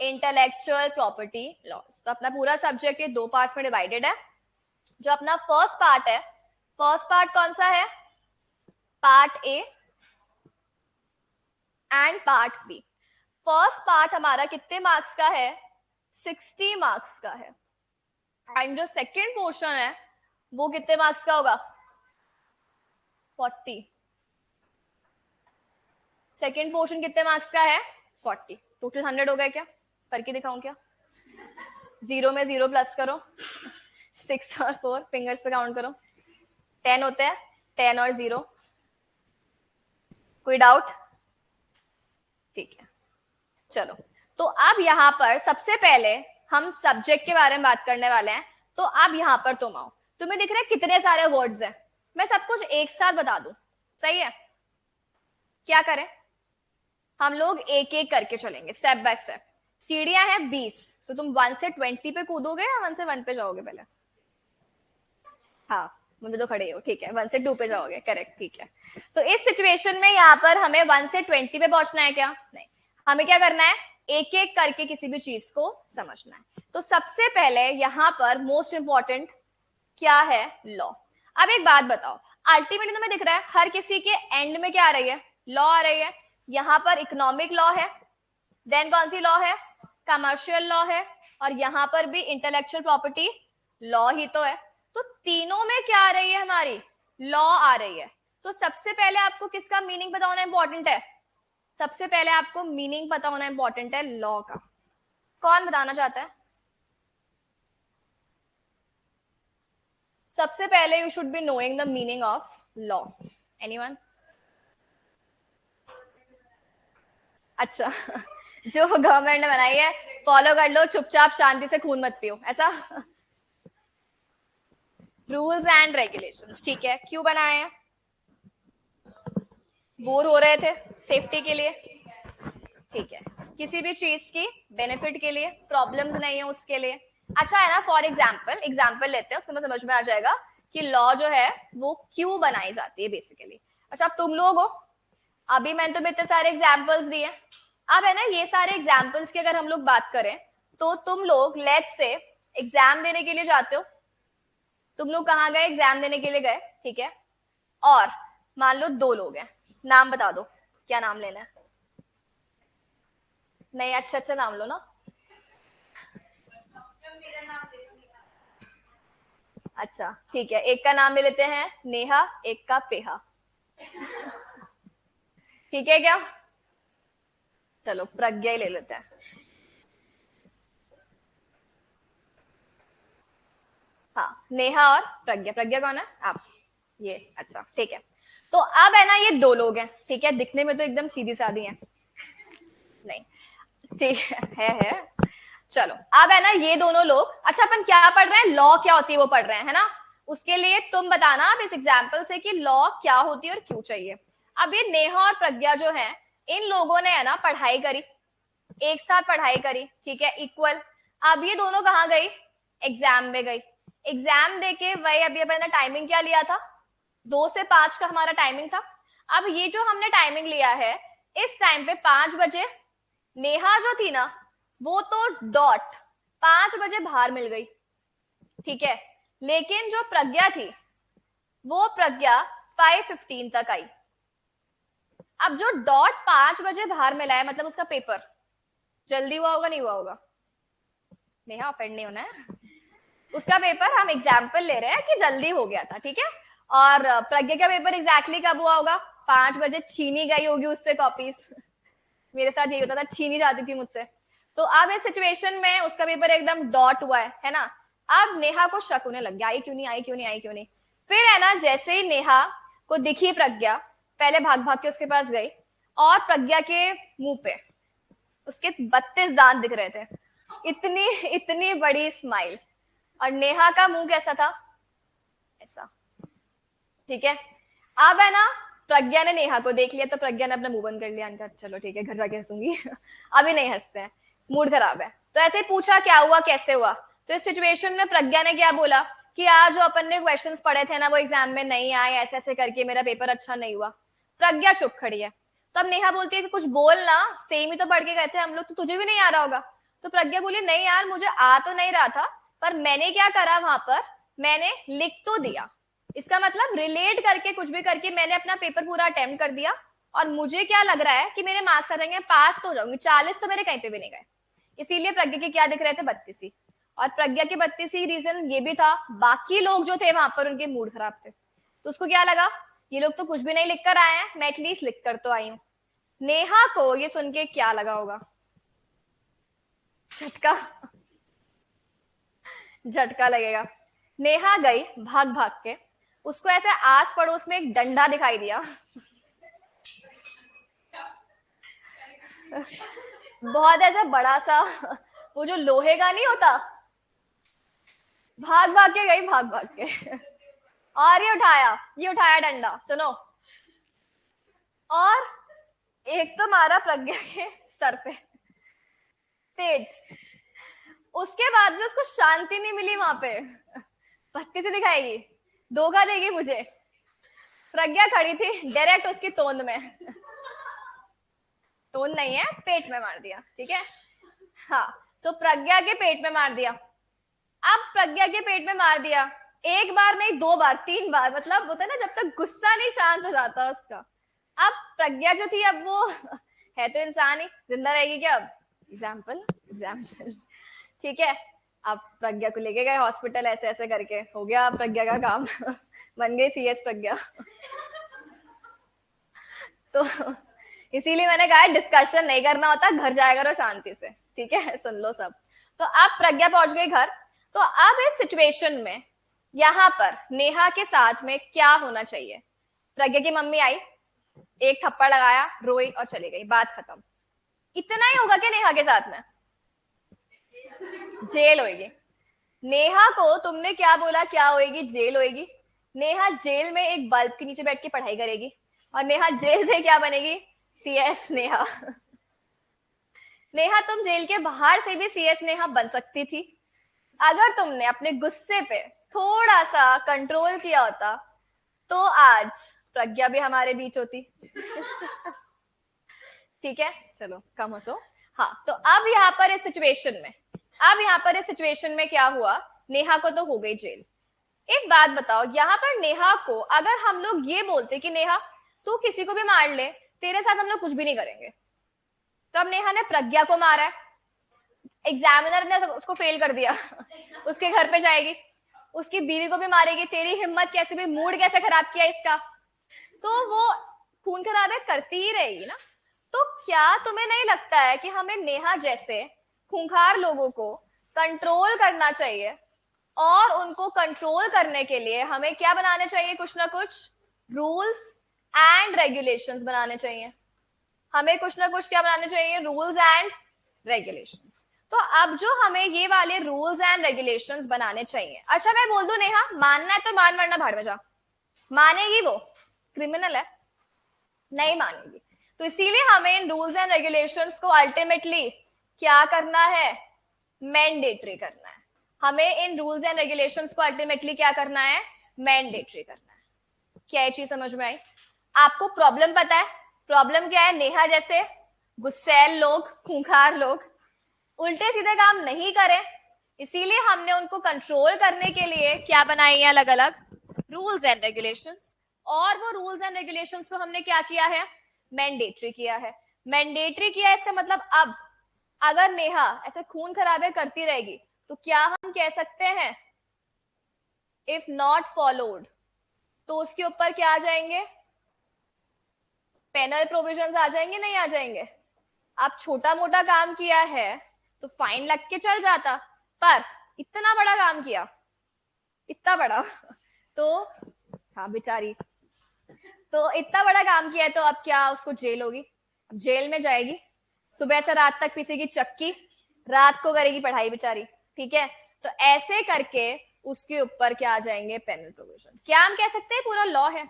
A: intellectual property laws. तो अपना पूरा सब्जेक्ट ये दो पार्ट्स में डिवाइडेड है। जो अपना फर्स्ट पार्ट है, फर्स्ट पार्ट कौन सा है? Part A and part B. First part हमारा कितने मार्क्स का है? 60 मार्क्स का है। एंड जो सेकेंड पोर्शन है वो कितने मार्क्स का होगा? 40। सेकेंड पोर्शन कितने मार्क्स का है? 40। टोटल 100 हो गया क्या? करके दिखाऊं क्या? 0 में 0 प्लस करो 6 और 4 फिंगर्स पे काउंट करो, 10 होते हैं। 10 और 0, कोई डाउट? ठीक है, चलो तो अब यहाँ पर सबसे पहले हम सब्जेक्ट के बारे में बात करने वाले हैं। तो अब यहाँ पर तुम आओ, तुम्हें दिख रहे हैं कितने सारे वर्ड्स हैं? मैं सब कुछ एक साथ बता दूं, सही है? क्या करें, हम लोग एक एक करके चलेंगे स्टेप बाय स्टेप। सीढ़ियां हैं 20, तो तुम 1 से 20 पे कूदोगे या 1 से 1 पे जाओगे पहले? हाँ, मुझे तो खड़े हो, ठीक है, 1 से 2 पे जाओगे, करेक्ट, ठीक है। तो इस सिचुएशन में यहाँ पर हमें 1 से 20 पे पहुंचना है क्या? नहीं, हमें क्या करना है? एक एक करके किसी भी चीज को समझना है। तो सबसे पहले यहाँ पर मोस्ट इंपॉर्टेंट क्या है? लॉ। अब एक बात बताओ, अल्टीमेटली तुम्हें दिख रहा है हर किसी के एंड में क्या आ रही है? लॉ आ रही है। यहाँ पर इकोनॉमिक लॉ है, देन कौन सी लॉ है? कमर्शियल लॉ है, और यहाँ पर भी इंटेलेक्चुअल प्रॉपर्टी लॉ ही तो है। तो तीनों में क्या आ रही है हमारी? लॉ आ रही है। तो सबसे पहले आपको किसका मीनिंग पता होना इंपॉर्टेंट है? सबसे पहले आपको मीनिंग पता होना इंपॉर्टेंट है लॉ का। कौन बताना चाहता है? सबसे पहले you should be knowing the meaning of law. Anyone? अच्छा जो गवर्नमेंट ने बनाई है फॉलो कर लो, चुपचाप शांति से खून मत पियो, ऐसा? रूल्स एंड रेगुलेशंस, ठीक है, क्यों बनाए हैं? बोर हो रहे थे, सेफ्टी के लिए, ठीक है, किसी भी चीज की बेनिफिट के लिए, प्रॉब्लम्स नहीं है उसके लिए। अच्छा है ना, फॉर एग्जाम्पल लेते हैं, उसमें समझ में आ जाएगा कि लॉ जो है वो क्यों बनाई जाती है बेसिकली। अच्छा, अब तुम लोग हो, अभी मैंने तुम्हें इतने सारे एग्जाम्पल्स दिए, अब है ना ये सारे एग्जाम्पल्स की अगर हम लोग बात करें तो तुम लोग लेट्स से एग्जाम देने के लिए जाते हो, तुम लोग कहाँ गए? एग्जाम देने के लिए गए, ठीक है, और मान लो 2 लोग हैं, नाम बता दो, क्या नाम लेना है? नहीं, अच्छा अच्छा नाम लो ना। अच्छा ठीक है, एक का नाम ले लेते हैं नेहा, एक का पेहा, ठीक है क्या? चलो प्रज्ञा ही ले लेते हैं। हाँ, नेहा और प्रज्ञा। प्रज्ञा कौन है? आप, ये, अच्छा ठीक है। तो अब है ना ये 2 लोग हैं, ठीक है, दिखने में तो एकदम सीधी सादी हैं, नहीं, ठीक है चलो अब है ना ये दोनों लोग, अच्छा अपन क्या पढ़ रहे हैं? लॉ क्या होती है वो पढ़ रहे हैं, है ना? उसके लिए तुम बताना अब इस एग्जाम्पल से कि लॉ क्या होती है और क्यों चाहिए। अब ये नेहा और प्रज्ञा जो है, इन लोगों ने है ना पढ़ाई करी, एक साथ पढ़ाई करी, ठीक है, इक्वल। अब ये दोनों कहाँ गई? एग्जाम में गई। एग्जाम देके वही, अभी अपन ने टाइमिंग क्या लिया था? 2 से 5 का हमारा टाइमिंग था। अब ये जो हमने टाइमिंग लिया है, इस टाइम पे 5 बजे नेहा जो थी ना वो तो डॉट 5 बजे बाहर मिल गई, ठीक है, लेकिन जो प्रज्ञा थी वो प्रज्ञा 5:15 तक आई। अब जो डॉट 5 बजे बाहर मिला है मतलब उसका पेपर जल्दी हुआ होगा, नहीं हुआ होगा? नेहा ऑफेंड नहीं होना है, उसका पेपर हम एग्जाम्पल ले रहे हैं कि जल्दी हो गया था, ठीक है। और प्रज्ञा का पेपर एग्जैक्टली कब हुआ होगा? 5 बजे छीनी गई होगी उससे कॉपीज। मेरे साथ यही होता था, छीनी जाती थी मुझसे। तो अब इस सिचुएशन में उसका पेपर एकदम डॉट हुआ है ना। अब नेहा को शक होने लग गया, आई क्यों नहीं, आई क्यों नहीं, आई क्यों नहीं। फिर है ना, जैसे ही नेहा को दिखी प्रज्ञा, पहले भाग भाग के उसके पास गई और प्रज्ञा के मुंह पे उसके 32 दांत दिख रहे थे, इतनी इतनी बड़ी स्माइल। और नेहा का मुंह कैसा था? ऐसा, ठीक है। अब है ना, प्रज्ञा ने नेहा को देख लिया तो प्रज्ञा ने अपना मुंह बंद कर लिया, अनका चलो ठीक है घर जाके हंसूंगी। अभी नहीं हंसते हैं, मूड खराब है। तो ऐसे ही पूछा क्या हुआ, कैसे हुआ। तो इस सिचुएशन में प्रज्ञा ने क्या बोला कि आज जो अपन ने क्वेश्चंस पढ़े थे ना वो एग्जाम में नहीं आए, ऐसे ऐसे करके मेरा पेपर अच्छा नहीं हुआ। प्रज्ञा चुप खड़ी है। तो अब नेहा बोलती है कि कुछ बोल ना, सेम ही तो पढ़ के गए थे हम लोग, तो तुझे भी नहीं आ रहा होगा। तो प्रज्ञा बोली नहीं यार मुझे आ तो नहीं रहा था, पर मैंने क्या करा वहां पर, मैंने लिख तो दिया। इसका मतलब रिलेट करके कुछ भी करके मैंने अपना पेपर पूरा अटेम्प्ट कर दिया। और मुझे क्या लग रहा है कि मेरे मार्क्स आ जाएंगे, पास तो हो जाऊंगी, 40 तो मेरे कहीं पे भी नहीं गए। इसीलिए प्रज्ञा के क्या दिख रहे थे, 32 ही। और प्रज्ञा के 32 ही रीजन ये भी था, बाकी लोग जो थे वहां पर उनके मूड खराब थे। तो उसको क्या लगा, ये लोग तो कुछ भी नहीं लिख कर आए हैं, मैं एटलीस्ट लिख कर तो आई हूँ। नेहा को ये सुन के क्या लगा होगा? झटका, झटका लगेगा। नेहा गई भाग भाग के, उसको ऐसे आस पड़ोस में एक डंडा दिखाई दिया। बहुत ऐसा बड़ा सा, वो जो लोहे का नहीं होता। भाग भाग के गई, भाग भाग के। और ये उठाया डंडा, सुनो। और एक तो मारा प्रज्ञा के सर पे तेज। उसके बाद भी उसको शांति नहीं मिली वहां पे, पत्ती से दिखाएगी, धोखा देगी मुझे। प्रज्ञा खड़ी थी डायरेक्ट उसकी तोंद में, तोंद नहीं है, पेट में मार दिया, ठीक है। हाँ, तो प्रज्ञा के पेट में मार दिया। अब प्रज्ञा के पेट में मार दिया, एक बार नहीं, 2 बार, 3 बार, मतलब होता है ना जब तक गुस्सा नहीं शांत हो जाता उसका। अब प्रज्ञा जो थी, अब वो है तो इंसान ही, जिंदा रहेगी क्या अब? एग्जाम्पल, एग्जाम्पल, ठीक है। अब प्रज्ञा को लेके गए हॉस्पिटल, ऐसे ऐसे करके हो गया प्रज्ञा का काम। बन गई सीएस प्रज्ञा। तो इसीलिए मैंने कहा डिस्कशन नहीं करना होता, घर जाया करो शांति से, ठीक है, सुन लो सब। तो अब प्रज्ञा पहुंच गई घर। तो अब इस सिचुएशन में यहाँ पर नेहा के साथ में क्या होना चाहिए? प्रज्ञा की मम्मी आई, एक थप्पड़ लगाया, रोई और चली गई, बात खत्म। इतना ही होगा क्या नेहा के साथ में? जेल होगी। नेहा को तुमने क्या बोला, क्या होएगी? जेल होएगी। नेहा जेल में एक बल्ब के नीचे बैठ के पढ़ाई करेगी, और नेहा जेल से क्या बनेगी? सीएस नेहा। नेहा तुम जेल के बाहर से भी सीएस नेहा बन सकती थी, अगर तुमने अपने गुस्से पे थोड़ा सा कंट्रोल किया होता, तो आज प्रज्ञा भी हमारे बीच होती। ठीक है, चलो कम हंसो। हाँ, तो अब यहाँ पर इस सिचुएशन में, अब यहाँ पर इस सिचुएशन में क्या हुआ, नेहा को तो हो गई जेल। एक बात बताओ, यहाँ पर नेहा को अगर हम लोग ये बोलते कि नेहा तू किसी को भी मार ले, तेरे साथ हम लोग कुछ भी नहीं करेंगे, तो अब नेहा ने प्रज्ञा को मारा है, एग्जामिनर ने उसको फेल कर दिया, उसके घर पे जाएगी, उसकी बीवी को भी मारेगी, तेरी हिम्मत कैसे भी, मूड कैसे खराब किया इसका, तो वो खून खराबे करती ही रहेगी ना। तो क्या तुम्हें नहीं लगता है कि हमें नेहा जैसे खूंखार लोगों को कंट्रोल करना चाहिए, और उनको कंट्रोल करने के लिए हमें क्या बनाने चाहिए, कुछ ना कुछ रूल्स एंड रेगुलेशंस बनाने चाहिए। हमें कुछ ना कुछ क्या बनाने चाहिए, रूल्स एंड रेगुलेशंस। तो अब जो हमें ये वाले रूल्स एंड रेगुलेशंस बनाने चाहिए, अच्छा मैं बोल दूं नेहा मानना है तो मान, वरना भाड़ में जा। मानेगी वो? क्रिमिनल है, नहीं मानेगी। तो इसीलिए हमें इन रूल्स एंड रेगुलेशंस को अल्टीमेटली क्या करना है, मैंडेटरी करना है। हमें इन रूल्स एंड रेगुलेशंस को अल्टीमेटली क्या करना है, मैंडेटरी करना है। क्या ये चीज समझ में आई? आपको प्रॉब्लम पता है, प्रॉब्लम क्या है? नेहा जैसे गुस्सैल लोग, खूंखार लोग उल्टे सीधे काम नहीं करें, इसीलिए हमने उनको कंट्रोल करने के लिए क्या बनाई है, अलग अलग रूल्स एंड रेगुलेशंस। और वो रूल्स एंड रेगुलेशंस को हमने क्या किया है, मैंडेटरी किया है। मैंडेटरी किया है, इसका मतलब अब अगर नेहा ऐसे खून खराबे करती रहेगी तो क्या हम कह सकते हैं इफ नॉट फॉलोड तो उसके ऊपर क्या आ जाएंगे, पेनल प्रोविजंस आ जाएंगे, नहीं आ जाएंगे? आप छोटा मोटा काम किया है तो फाइन लग के चल जाता, पर इतना बड़ा काम किया, इतना बड़ा तो हाँ बेचारी, तो इतना बड़ा काम किया है तो अब क्या उसको जेल होगी, अब जेल में जाएगी, सुबह से रात तक पीसेगी चक्की, रात को करेगी पढ़ाई बेचारी, ठीक है? तो ऐसे करके उसके ऊपर क्या आ जाएंगे, पेनल प्रोविजन। क्या हम कह सकते हैं पूरा लॉ है,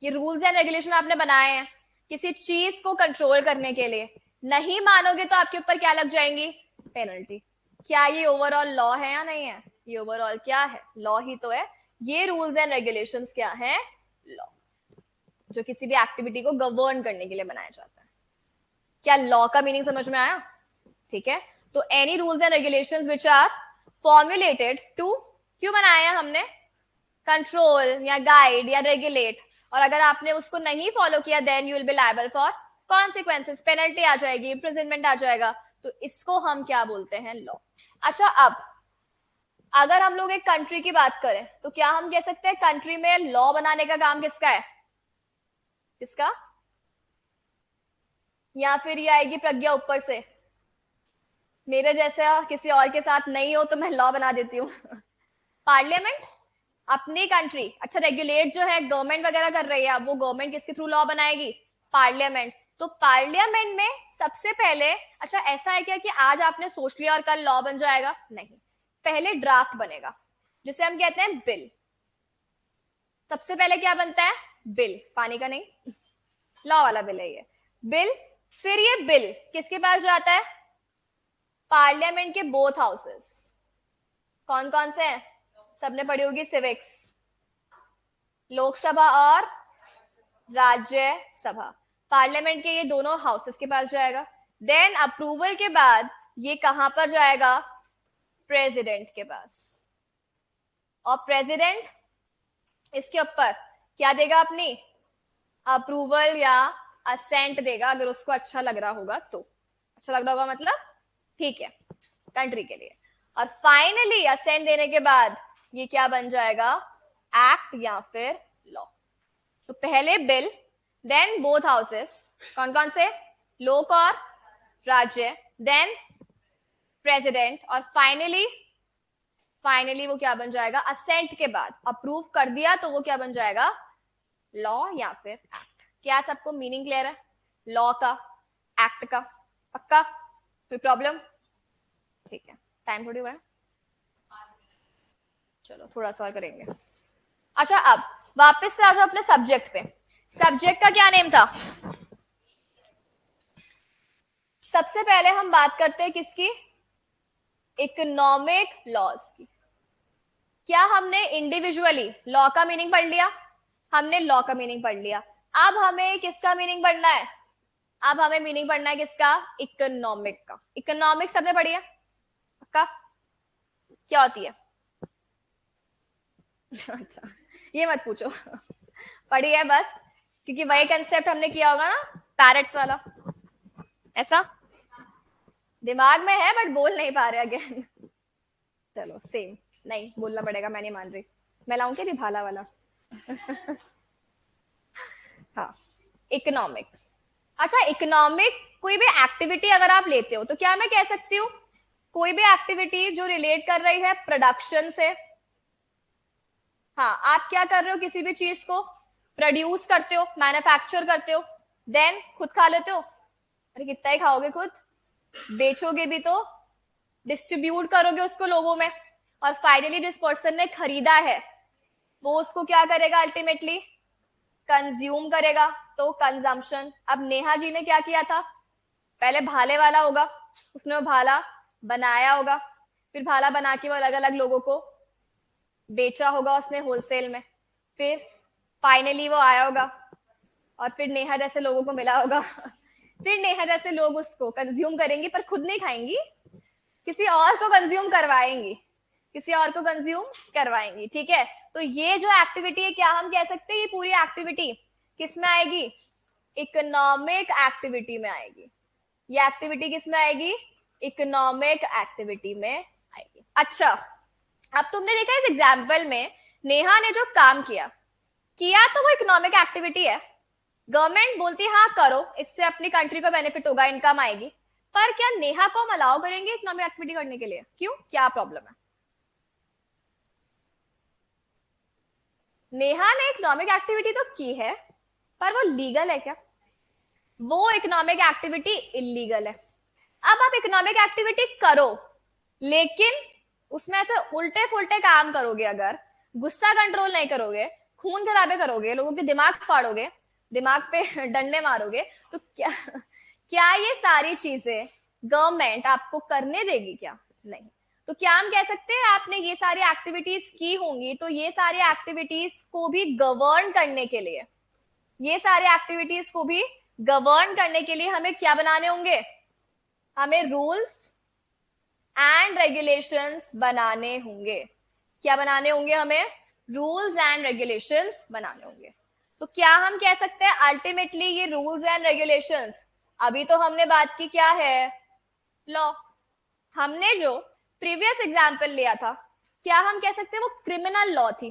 A: ये रूल्स एंड रेगुलेशन आपने बनाए हैं किसी चीज को कंट्रोल करने के लिए, नहीं मानोगे तो आपके ऊपर क्या लग जाएंगी, पेनल्टी। क्या ये ओवरऑल लॉ है या नहीं है? ये ओवरऑल क्या है, लॉ ही तो है। ये रूल्स एंड रेगुलेशंस क्या है, लॉ, जो किसी भी एक्टिविटी को गवर्न करने के लिए बनाया जाता है। क्या लॉ का मीनिंग समझ में आया? ठीक है, तो any rules and regulations which are formulated to, क्यों बनाया हमने, कंट्रोल या गाइड या रेगुलेट, और अगर आपने उसको नहीं फॉलो किया then you will be liable for consequences, penalty आ जाएगी, इम्प्रिजनमेंट आ जाएगा, तो इसको हम क्या बोलते हैं, लॉ। अच्छा, अब अगर हम लोग एक कंट्री की बात करें तो क्या हम कह सकते हैं कंट्री में लॉ बनाने का काम किसका है, किसका? या फिर ये आएगी प्रज्ञा ऊपर से, मेरे जैसा किसी और के साथ नहीं हो तो मैं लॉ बना देती हूँ पार्लियामेंट अपनी कंट्री, अच्छा रेगुलेट जो है गवर्नमेंट वगैरह कर रही है, अब वो गवर्नमेंट किसके थ्रू लॉ बनाएगी, पार्लियामेंट। तो पार्लियामेंट में सबसे पहले, अच्छा ऐसा है क्या कि आज आपने सोच लिया और कल लॉ बन जाएगा, नहीं, पहले ड्राफ्ट बनेगा जिसे हम कहते हैं बिल। सबसे पहले क्या बनता है, बिल, पानी का नहीं, लॉ वाला बिल है ये, बिल। फिर ये बिल किसके पास जाता है, पार्लियामेंट के बोथ हाउसेस, कौन कौन से हैं, सबने पढ़ी होगी सिविक्स, लोकसभा और राज्यसभा, पार्लियामेंट के ये दोनों हाउसेस के पास जाएगा। देन अप्रूवल के बाद ये कहां पर जाएगा, प्रेसिडेंट के पास, और प्रेसिडेंट इसके ऊपर क्या देगा, अपनी अप्रूवल या असेंट देगा, अगर उसको अच्छा लग रहा होगा तो, अच्छा लग रहा होगा मतलब ठीक है कंट्री के लिए। और फाइनली असेंट देने के बाद ये क्या बन जाएगा, एक्ट या फिर लॉ। तो पहले बिल, देन बोथ हाउसेस, कौन कौन से, लोक और राज्य, देन प्रेसिडेंट, और फाइनली वो क्या बन जाएगा, असेंट के बाद अप्रूव कर दिया तो वो क्या बन जाएगा, लॉ या फिर एक्ट। क्या सबको मीनिंग क्लियर है, लॉ का, एक्ट का, पक्का? कोई प्रॉब्लम? ठीक है, टाइम थोड़ी हुआ है, चलो थोड़ा सा और करेंगे। अच्छा, अब वापस से आ जाओ अपने सब्जेक्ट पे। सब्जेक्ट का क्या नेम था? सबसे पहले हम बात करते हैं किसकी, इकोनॉमिक लॉज की। क्या हमने इंडिविजुअली लॉ का मीनिंग पढ़ लिया, हमने लॉ का मीनिंग पढ़ लिया, अब हमें किसका मीनिंग पढ़ना है, अब हमें मीनिंग पढ़ना है किसका, इकोनॉमिक का। इकोनॉमिक सबने पढ़ी है पक्का, क्या होती है अच्छा ये मत पूछो पढ़ी है बस, क्योंकि वही कंसेप्ट हमने किया होगा ना, पैरेट्स वाला, ऐसा दिमाग में है बट बोल नहीं पा रहे अगेन चलो सेम, नहीं बोलना पड़ेगा, मैं नहीं मान रही, मैं लाऊंगी भी भाला वाला हाँ, इकोनॉमिक। अच्छा, इकोनॉमिक कोई भी एक्टिविटी अगर आप लेते हो तो क्या मैं कह सकती हूँ, कोई भी एक्टिविटी जो रिलेट कर रही है प्रोडक्शन से, हाँ आप क्या कर रहे हो, किसी भी चीज को प्रोड्यूस करते हो, मैन्युफैक्चर करते हो, देन खुद खा लेते हो, अरे कितना ही खाओगे खुद, बेचोगे भी तो, डिस्ट्रीब्यूट करोगे उसको लोगों में, और फाइनली जिस पर्सन ने खरीदा है वो उसको क्या करेगा, अल्टीमेटली कंज्यूम करेगा, तो कंजम्पशन। अब नेहा जी ने क्या किया था, पहले भाले वाला होगा, उसने वो भाला बनाया होगा, फिर भाला बना के वो अलग अलग लोगों को बेचा होगा उसने होलसेल में, फिर फाइनली वो आया होगा और फिर नेहा जैसे लोगों को मिला होगा फिर नेहा जैसे लोग उसको कंज्यूम करेंगे पर खुद नहीं खाएंगी, किसी और को कंज्यूम करवाएंगी, किसी और को कंज्यूम करवाएंगी, ठीक है? तो ये जो एक्टिविटी है, क्या हम कह सकते हैं ये पूरी एक्टिविटी किस में आएगी, इकोनॉमिक एक्टिविटी में आएगी। ये एक्टिविटी किस में आएगी, इकोनॉमिक एक्टिविटी में आएगी। अच्छा, अब तुमने देखा इस एग्जाम्पल में नेहा ने जो काम किया तो वो इकोनॉमिक एक्टिविटी है। गवर्नमेंट बोलती है हाँ करो, इससे अपनी कंट्री को बेनिफिट होगा, इनकम आएगी। पर क्या नेहा को हम अलाउ करेंगे इकोनॉमिक एक्टिविटी करने के लिए? क्यों, क्या प्रॉब्लम है? नेहा ने इकोनॉमिक एक्टिविटी तो की है, पर वो लीगल है क्या? वो इकोनॉमिक एक्टिविटी इलीगल है। अब आप इकोनॉमिक एक्टिविटी करो, लेकिन उसमें ऐसे उल्टे फुल्टे काम करोगे, अगर गुस्सा कंट्रोल नहीं करोगे, खून खराबे करोगे, लोगों के दिमाग फाड़ोगे, दिमाग पे डंडे मारोगे, तो क्या ये सारी चीजें गवर्नमेंट आपको करने देगी? क्या नहीं। तो क्या हम कह सकते हैं आपने ये सारी एक्टिविटीज की होंगी, तो ये सारी एक्टिविटीज को भी गवर्न करने के लिए, ये सारी एक्टिविटीज को भी गवर्न करने के लिए हमें क्या बनाने होंगे? हमें रूल्स एंड रेगुलेशंस बनाने होंगे। क्या बनाने होंगे? हमें रूल्स एंड रेगुलेशंस बनाने होंगे। तो क्या हम कह सकते हैं अल्टीमेटली ये रूल्स एंड रेगुलेशंस, अभी तो हमने बात की क्या है, लॉ। हमने जो प्रीवियस एग्जाम्पल लिया था, क्या हम कह सकते हैं वो क्रिमिनल लॉ थी?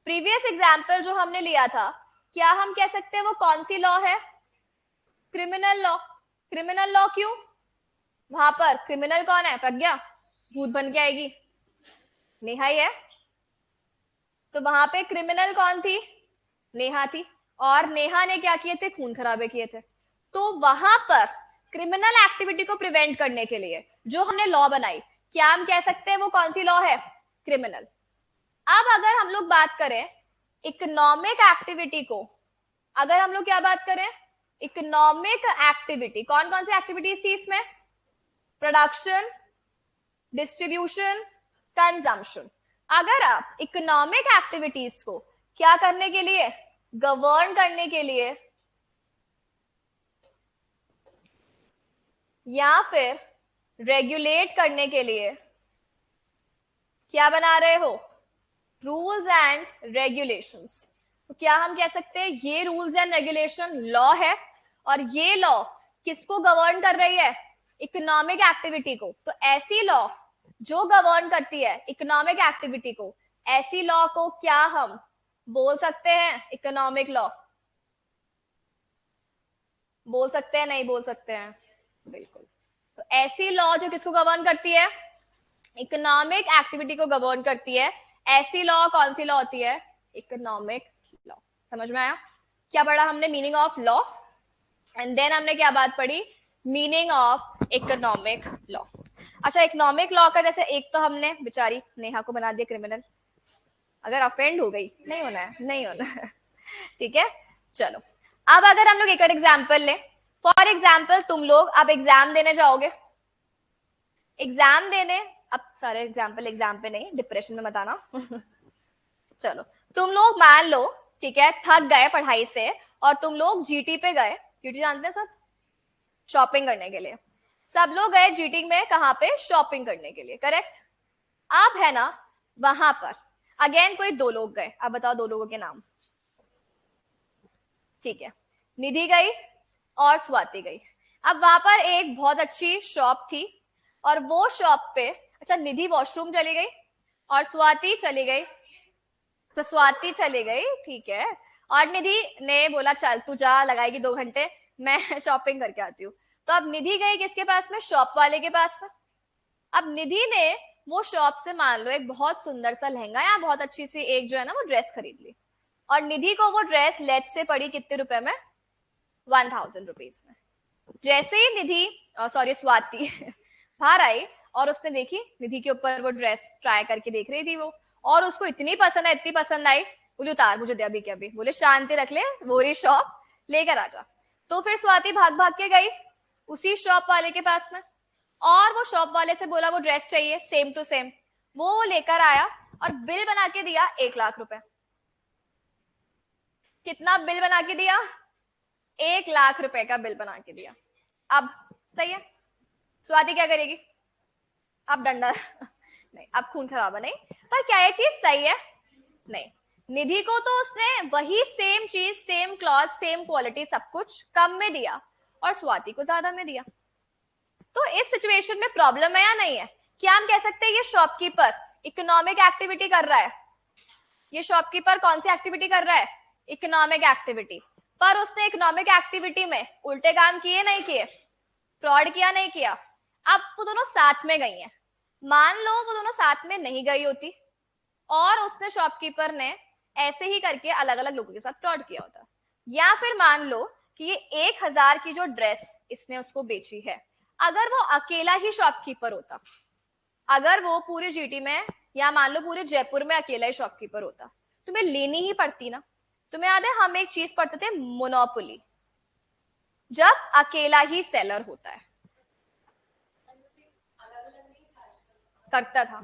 A: प्रीवियस एग्जाम्पल जो हमने लिया था, क्या हम कह सकते हैं वो कौन सी लॉ है? Criminal law. क्रिमिनल लॉ क्यों? वहां पर क्रिमिनल कौन है? प्रज्ञा भूत बन के आएगी, नेहा ही है। तो वहां पे क्रिमिनल कौन थी? नेहा थी। और नेहा ने क्या किए थे? खून खराबे किए थे। तो वहां पर क्रिमिनल एक्टिविटी को प्रिवेंट करने के लिए जो हमने लॉ बनाई, क्या हम कह सकते हैं वो कौन सी लॉ है? क्रिमिनल। अब अगर हम लोग बात करें इकोनॉमिक एक्टिविटी को, अगर हम लोग क्या बात करें इकोनॉमिक एक्टिविटी, कौन कौन सी एक्टिविटीज थी इसमें? Production, distribution, consumption. अगर आप इकोनॉमिक एक्टिविटीज को क्या करने के लिए, गवर्न करने के लिए, या फिर रेगुलेट करने के लिए क्या बना रहे हो? Rules and regulations. तो क्या हम कह सकते हैं ये रूल्स एंड रेगुलेशन लॉ है, और ये लॉ किसको गवर्न कर रही है? इकोनॉमिक एक्टिविटी को। तो ऐसी लॉ जो गवर्न करती है इकोनॉमिक एक्टिविटी को, ऐसी लॉ को क्या हम बोल सकते हैं? Economic law. बोल सकते हैं, नहीं बोल सकते हैं? बिल्कुल। तो ऐसी लॉ जो किसको गवर्न करती है? इकोनॉमिक एक्टिविटी को गवर्न करती है। ऐसी लॉ कौन सी लॉ होती है? Economic law. समझ में आया? क्या पढ़ा हमने? Meaning of law, and then हमने क्या बात पढ़ी? Meaning of economic law. अच्छा, इकोनॉमिक लॉ का जैसे एक तो हमने बेचारी नेहा को बना दिया क्रिमिनल, अगर अफेंड हो गई, नहीं होना है, नहीं होना है, ठीक है। चलो, अब अगर हम लोग एक और एग्जाम्पल लें, फॉर एग्जाम्पल तुम लोग अब एग्जाम देने जाओगे, एग्जाम देने, अब सारे एग्जाम्पल एग्जाम पे नहीं, डिप्रेशन में मत आना चलो, तुम लोग मान लो, ठीक है, थक गए पढ़ाई से और तुम लोग जीटी पे गए। जीटी जानते हैं सब? शॉपिंग करने के लिए सब लोग गए जीटी में। कहां पे? शॉपिंग करने के लिए, करेक्ट। अब है ना, वहां पर अगेन कोई दो लोग गए। अब बताओ दो लोगों के नाम। ठीक है, निधि गई और स्वाति गई। अब वहां पर एक बहुत अच्छी शॉप थी, और वो शॉप पे, अच्छा, निधि वॉशरूम चली गई और स्वाति चली गई, तो स्वाति चली गई, ठीक है, और निधि ने बोला चल तू जा, लगाएगी 2 घंटे, मैं शॉपिंग करके आती हूँ। तो अब निधि गई किसके पास में? शॉप वाले के पास में। अब निधि ने वो शॉप से मान लो एक बहुत सुंदर सा लहंगा या बहुत अच्छी सी एक जो है ना वो ड्रेस खरीद ली, और निधि को वो ड्रेस लेट से पड़ी कितने रुपए में? 1000 रुपीज में। जैसे ही निधि, सॉरी स्वाति बाहर आई और उसने देखी निधि के ऊपर वो ड्रेस ट्राई करके देख रही थी वो, और उसको इतनी पसंद है, इतनी पसंद आई, बोले उतार मुझे दे अभी के अभी। बोले शांति रख ले, वो रही शॉप, लेकर आ जा। तो फिर स्वाति भाग भाग के गई उसी शॉप वाले के पास में, और वो शॉप वाले से बोला वो ड्रेस चाहिए सेम टू सेम। वो लेकर आया और बिल बना के दिया 1 लाख रुपए। कितना बिल बना के दिया? 1 लाख रुपए का बिल बना के दिया। अब सही है, स्वाति क्या करेगी? अब डंडा नहीं, अब खून खराबा नहीं। पर क्या ये चीज सही है? नहीं। निधि को तो उसने वही सेम चीज, सेम क्लॉथ, सेम क्वालिटी, सब कुछ कम में दिया, और स्वाति को ज्यादा में दिया। तो इस सिचुएशन में प्रॉब्लम है या नहीं है? क्या हम कह सकते हैं ये शॉपकीपर इकोनॉमिक एक्टिविटी कर रहा है, ये शॉपकीपर कौन सी एक्टिविटी कर रहा है, इकोनॉमिक एक्टिविटी। पर उसने इकोनॉमिक एक्टिविटी में उल्टे काम किए नहीं किए, फ्रॉड किया नहीं किया। अब वो दोनों साथ में गई हैं, मान लो वो दोनों साथ में नहीं गई होती और उसने शॉपकीपर ने ऐसे ही करके अलग अलग लोगों के साथ फ्रॉड किया होता, या फिर मान लो कि ये 1000 की जो ड्रेस इसने उसको बेची है, अगर वो अकेला ही शॉपकीपर होता, अगर वो पूरे जीटी में या मान लो पूरे जयपुर में अकेला ही शॉपकीपर होता, तुम्हें लेनी ही पड़ती ना। तुम्हें याद है हम एक चीज पढ़ते थे, मोनोपोली, जब अकेला ही सेलर होता है, करता था,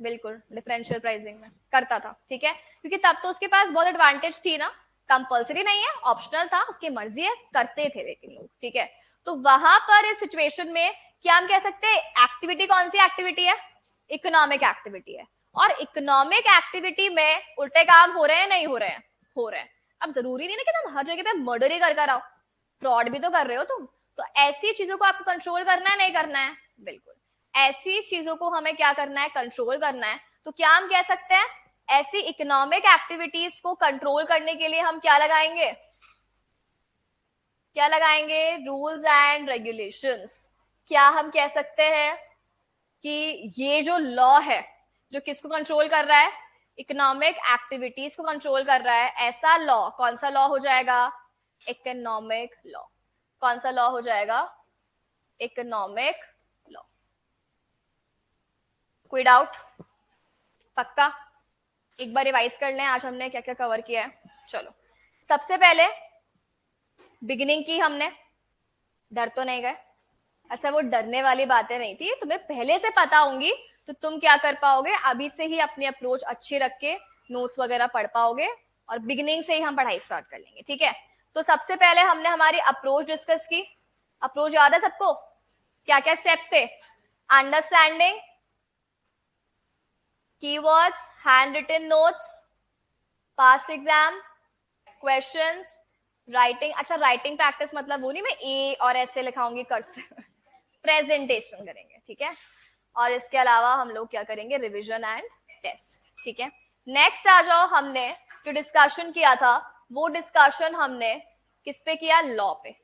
A: बिल्कुल डिफरेंशियल प्राइसिंग में करता था, ठीक है, क्योंकि तब तो उसके पास बहुत एडवांटेज थी ना, कंपल्सरी नहीं है, ऑप्शनल था, उसकी मर्जी है, करते थे लेकिन लोग, ठीक है। तो वहां पर इस सिचुएशन में क्या हम कह सकते हैं, एक्टिविटी कौन सी एक्टिविटी है, इकोनॉमिक एक्टिविटी है, और इकोनॉमिक एक्टिविटी में उल्टे काम हो रहे हैं नहीं हो रहे हैं, हो रहे हैं। अब जरूरी नहीं ना कि तुम हर जगह पे मर्डर ही कर आओ, फ्रॉड भी तो कर रहे हो तुम, तो ऐसी चीजों को आपको कंट्रोल करना है नहीं करना है, बिल्कुल ऐसी चीजों को हमें क्या करना है, कंट्रोल करना है। तो क्या हम कह सकते हैं, ऐसी इकोनॉमिक एक्टिविटीज को कंट्रोल करने के लिए हम क्या लगाएंगे, क्या लगाएंगे, रूल्स एंड रेगुलेशंस। क्या हम कह सकते हैं कि ये जो लॉ है जो किसको कंट्रोल कर रहा है, इकोनॉमिक एक्टिविटीज को कंट्रोल कर रहा है, ऐसा लॉ कौन सा लॉ हो जाएगा, इकोनॉमिक लॉ। कौन सा लॉ हो जाएगा, इकोनॉमिक लॉ। कोई डाउट, पक्का, एक बार रिवाइज कर लें आज हमने क्या क्या कवर किया है। चलो सबसे पहले बिगिनिंग की हमने, डर तो नहीं गए, अच्छा वो डरने वाली बातें नहीं थी, तुम्हें पहले से पता होंगी तो तुम क्या कर पाओगे, अभी से ही अपनी अप्रोच अच्छी रख के नोट्स वगैरह पढ़ पाओगे और बिगिनिंग से ही हम पढ़ाई स्टार्ट कर लेंगे, ठीक है। तो सबसे पहले हमने हमारी अप्रोच डिस्कस की, अप्रोच याद है सबको, क्या क्या स्टेप्स थे, understanding keywords, hand written notes, past exam questions, writing. अच्छा राइटिंग प्रैक्टिस मतलब वो नहीं मैं ए और ऐसे लिखाऊंगी कर्सिव प्रेजेंटेशन करेंगे, ठीक है। और इसके अलावा हम लोग क्या करेंगे, रिवीजन एंड टेस्ट, ठीक है। नेक्स्ट आ जाओ, हमने जो डिस्कशन किया था वो डिस्कशन हमने किस पे किया, लॉ पे।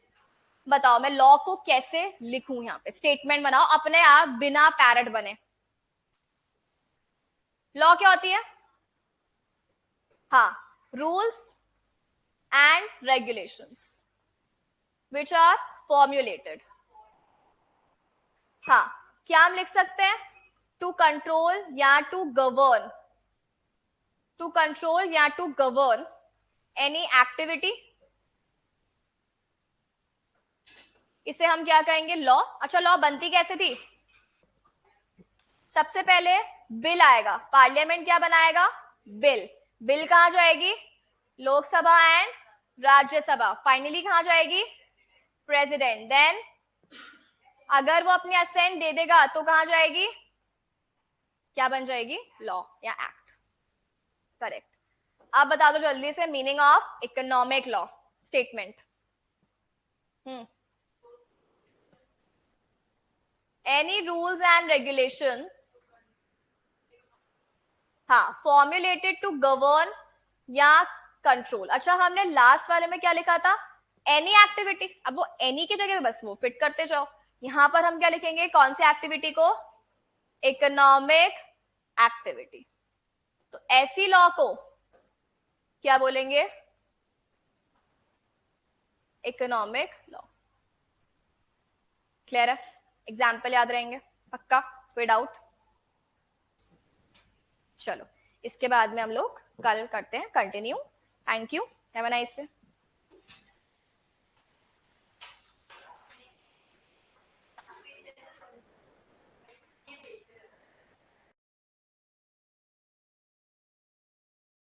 A: बताओ मैं लॉ को कैसे लिखूं, यहाँ पे स्टेटमेंट बनाओ अपने आप बिना पैरट बने। लॉ क्या होती है, हाँ, rules and regulations which are formulated। हाँ, क्या हम लिख सकते हैं, टू कंट्रोल या टू गवर्न, टू कंट्रोल या टू गवर्न एनी एक्टिविटी, इसे हम क्या कहेंगे, लॉ। अच्छा लॉ बनती कैसे थी, सबसे पहले बिल आएगा, पार्लियामेंट क्या बनाएगा, बिल, बिल कहां जाएगी, लोकसभा एंड राज्यसभा, फाइनली कहां जाएगी, प्रेसिडेंट। देन अगर वो अपनी असेंट दे देगा तो कहां जाएगी, क्या बन जाएगी, लॉ या एक्ट, करेक्ट। आप बता दो जल्दी से meaning of economic law statement. Any rules and regulation, हाँ, फॉर्मुलेटेड टू गवर्न या कंट्रोल। अच्छा हमने लास्ट वाले में क्या लिखा था, एनी एक्टिविटी, अब वो एनी की जगह बस वो फिट करते जाओ, यहां पर हम क्या लिखेंगे, कौन सी एक्टिविटी को, इकोनॉमिक एक्टिविटी। तो ऐसी लॉ को क्या बोलेंगे, इकोनॉमिक लॉ। क्लियर है, एग्जाम्पल याद रहेंगे पक्का, कोई डाउट। चलो इसके बाद में हम लोग कल करते हैं continue. Thank you, have a nice day.